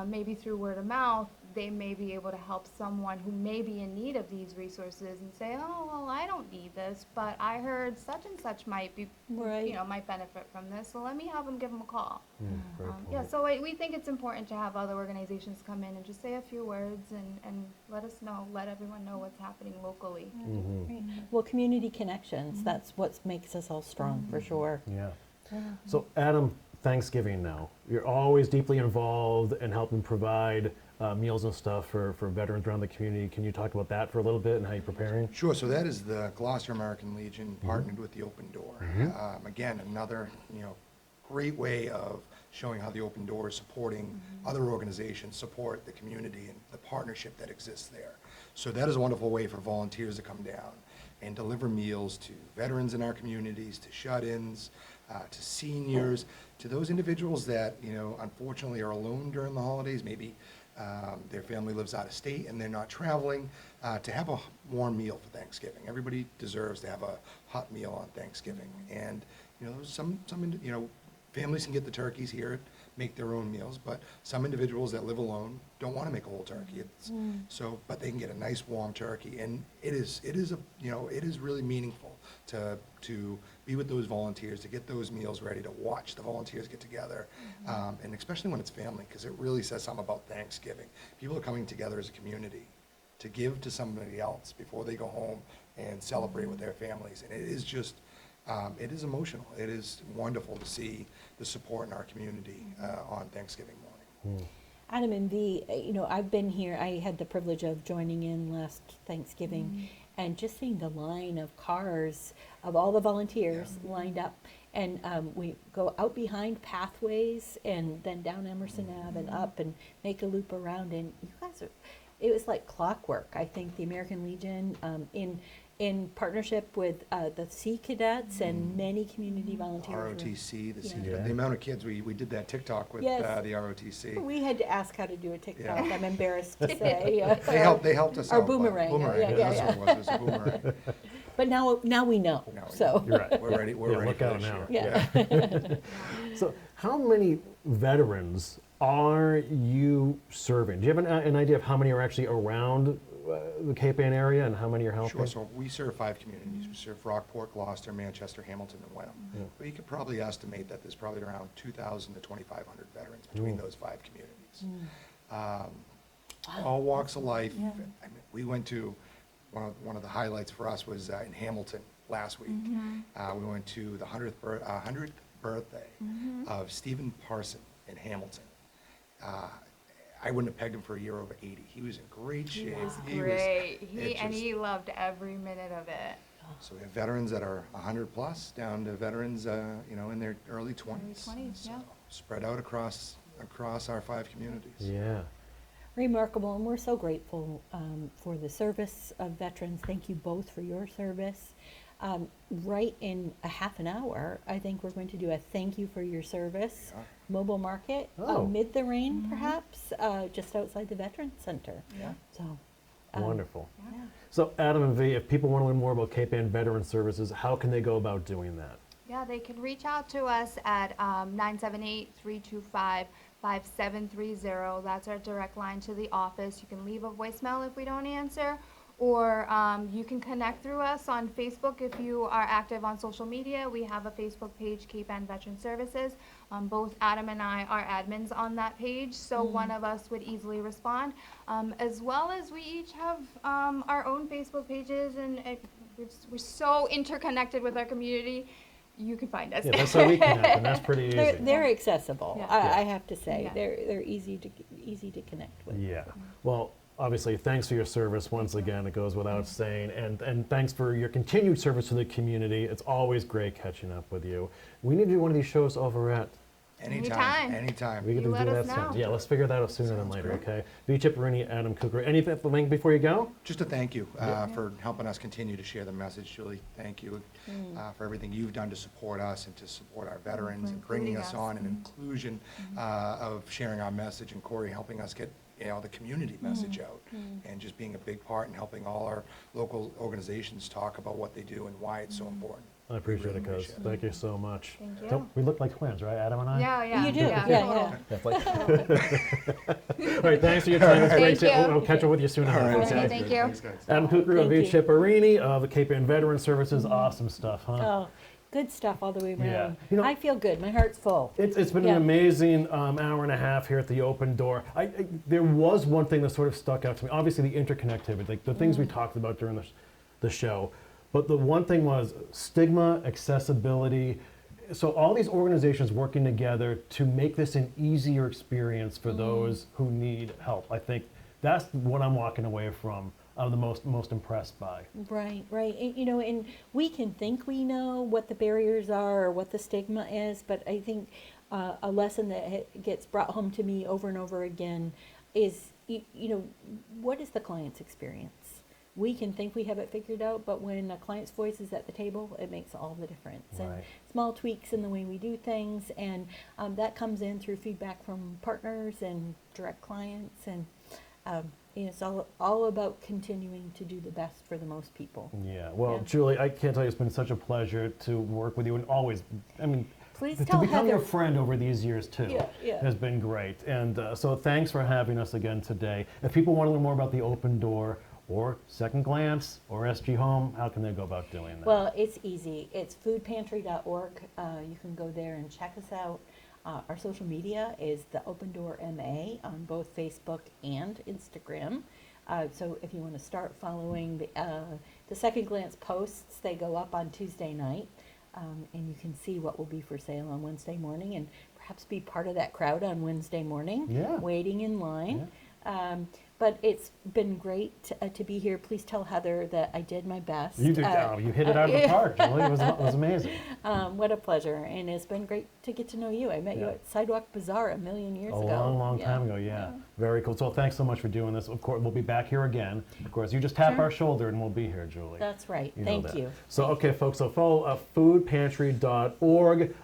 maybe through word of mouth, they may be able to help someone who may be in need of these resources and say, oh, well, I don't need this, but I heard such and such might be, Right. might benefit from this, so let me have them give them a call. Very Yeah, cool. so we think it's important to have other organizations come in and just say a few words and let everyone know what's happening locally. Great. Well, community connections, that's what makes us all strong, for sure. Yeah. So Adam, Thanksgiving now. You're always deeply involved in helping provide meals and stuff for veterans around the community. Can you talk about that for a little bit and how you're preparing? Sure, so that is the Gloucester American Legion partnered with the Open Door. Again, another, great way of showing how the Open Door is supporting other organizations, support the community and the partnership that exists there. So that is a wonderful way for volunteers to come down and deliver meals to veterans in our communities, to shut-ins, to seniors, to those individuals that, unfortunately are alone during the holidays. Maybe their family lives out of state and they're not traveling, to have a warm meal for Thanksgiving. Everybody deserves to have a hot meal on Thanksgiving. And, some families can get the turkeys here, make their own meals, but some individuals that live alone don't want to make a whole turkey. But they can get a nice warm turkey, and it is really meaningful to be with those volunteers, to get those meals ready, to watch the volunteers get together, and especially when it's family, because it really says something about Thanksgiving. People are coming together as a community to give to somebody else before they go home and celebrate with their families, and it is just. It is emotional. It is wonderful to see the support in our community on Thanksgiving morning. Adam and V, I've been here, I had the privilege of joining in last Thanksgiving, and just seeing the line of cars of all the volunteers lined up. And we go out behind Pathways and then down Emerson Ave and up and make a loop around. And you guys it was like clockwork. I think the American Legion in partnership with the Sea Cadets and many community volunteers. ROTC, the Sea Yeah. Cadets, the amount of kids, we did that TikTok with Yes. the ROTC. We had to ask how to do a TikTok, Yeah. I'm embarrassed to say. They helped us Our out. but boomerang, Boomerang, yeah, that's what it was a boomerang. But now we know, Now we so. You're right. We're ready, Yeah, we're ready look for out this now. year. Yeah. So how many veterans are you serving? Do you have an idea of how many are actually around the Cape Ann area and how many are helping? Sure, so we serve 5 communities. We serve Rockport, Gloucester, Manchester, Hamilton, and Wenham. But you could probably estimate that there's probably around 2,000 to 2,500 veterans between those 5 communities. all walks of life. I mean, we went to, one of the highlights for us was in Hamilton last week. We went to the 100th birthday of Stephen Parson in Hamilton. I wouldn't have pegged him for a year over 80. He was in great shape. He was great. He loved every minute of it. So we have veterans that are 100 plus down to veterans, in their early 20s. Early 20s, yeah. Spread out across our 5 communities. Yeah. Remarkable, and we're so grateful for the service of veterans. Thank you both for your service. Right in a half an hour, I think we're going to do a thank you for your service mobile market Oh. amid the rain, perhaps, just outside the Veterans Center. Yeah. So, Wonderful. yeah. So Adam and V, if people want to learn more about Cape Ann Veteran Services, how can they go about doing that? Yeah, they can reach out to us at 978-325-5730. That's our direct line to the office. You can leave a voicemail if we don't answer, or you can connect through us on Facebook if you are active on social media. We have a Facebook page, Cape Ann Veteran Services. Both Adam and I are admins on that page, so one of us would easily respond. As well as we each have our own Facebook pages, and we're so interconnected with our community. You can find us. Yeah, that's how we connect, and that's pretty easy. They're accessible, Yeah. I have to say. Yeah. They're easy to connect with. Yeah. Well, obviously, thanks for your service once again. It goes without saying, and thanks for your continued service to the community. It's always great catching up with you. We need to do one of these shows over at. Anytime. We get You to let do us that soon. know. Yeah, let's figure that out sooner than later. Okay. V. Chipperini, Adam Curcuru. Anything before you go? Just to thank you for helping us continue to share the message, Julie. Thank you for everything you've done to support us and to support our veterans and bringing us on an inclusion of sharing our message, and Kory helping us get the community message out, and just being a big part in helping all our local organizations talk about what they do and why it's so important. I appreciate really it, guys. appreciate it. Thank you so much. Thank you. Don't we look like twins, right, Adam and I? Yeah. You do, Yeah. yeah. That's like- All right, thanks for your time. It's great Thank you. We'll catch up with you soon. All right, Okay, sounds thank good. you. Thanks, guys. Adam Curcuru and V. Thank you. Chipperini of the Cape Ann Veteran Services. Awesome stuff, huh? Oh, good stuff all the way around. Yeah. You know- I feel good. My heart's full. It's been Yeah. an amazing hour and a half here at the Open Door. There was one thing that sort of stuck out to me. Obviously, the interconnectivity, like the things we talked about during the show. But the one thing was stigma, accessibility. So all these organizations working together to make this an easier experience for those who need help. I think that's what I'm walking away from. I'm the most impressed by. Right. And we can think we know what the barriers are or what the stigma is, but I think a lesson that gets brought home to me over and over again is, what is the client's experience? We can think we have it figured out, but when a client's voice is at the table, it makes all the difference. And Right. small tweaks in the way we do things, and that comes in through feedback from partners and direct clients, and it's all about continuing to do the best for the most people. Yeah. Well, Yeah. Julie, I can't tell you, it's been such a pleasure to work with you, and always, Please to tell become your Heather. friend over these years too Yeah. has been great. And so thanks for having us again today. If people want to learn more about the Open Door or Second Glance or SG Home, how can they go about doing that? Well, it's easy. It's foodpantry.org. You can go there and check us out. Our social media is the Open Door MA on both Facebook and Instagram. So if you want to start following the Second Glance posts, they go up on Tuesday night. And you can see what will be for sale on Wednesday morning, and perhaps be part of that crowd on Wednesday morning, Yeah. waiting in line. But it's been great to be here. Please tell Heather that I did my best. you did. You hit it out of the park, Julie. It was amazing. What a pleasure, and it's been great to get to know you. I met you Yeah. at Sidewalk Bazaar a million years A ago. long time ago, yeah. Very cool. So thanks so much for doing this. Of course, we'll be back here again. Of course, you just tap Sure. our shoulder and we'll be here, Julie. That's right. You know Thank that. you. So, okay, folks, so follow foodpantry.org.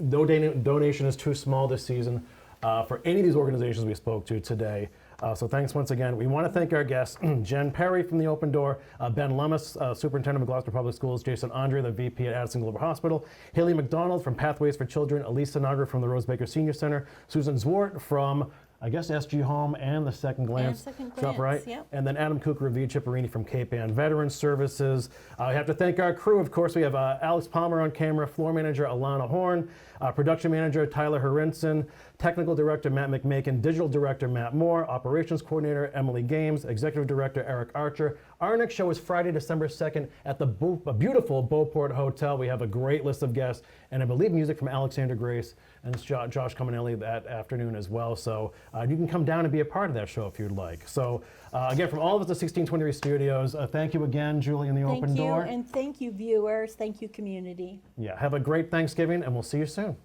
No donation is too small this season for any of these organizations we spoke to today. So thanks once again. We want to thank our guests, Jen Perry from the Open Door, Ben Lummis, Superintendent of Gloucester Public Schools, Jason Andre, the VP at Addison Global Hospital, Haley McDonald from Pathways for Children, Elisa Nagar from the Rose Baker Senior Center, Susan Zwart from I guess SG Home and the Second Glance Second shop, Glance, right? yep. And then Adam Kukra, Via Chipperini from Cape Ann Veterans Services. We have to thank our crew, of course. We have Alex Palmer on camera, floor manager Alana Horn, production manager Tyler Harinson, technical director Matt McMakin, digital director Matt Moore, operations coordinator Emily Games, executive director Eric Archer. Our next show is Friday, December 2nd at the beautiful Beauport Hotel. We have a great list of guests, and I believe music from Alexander Grace and Josh Cominelli that afternoon as well. So you can come down and be a part of that show if you'd like. So again, from all of us at 1623 Studios, thank you again, Julie, and the Open Door. Thank you, and thank you, viewers. Thank you, community. Yeah, have a great Thanksgiving, and we'll see you soon.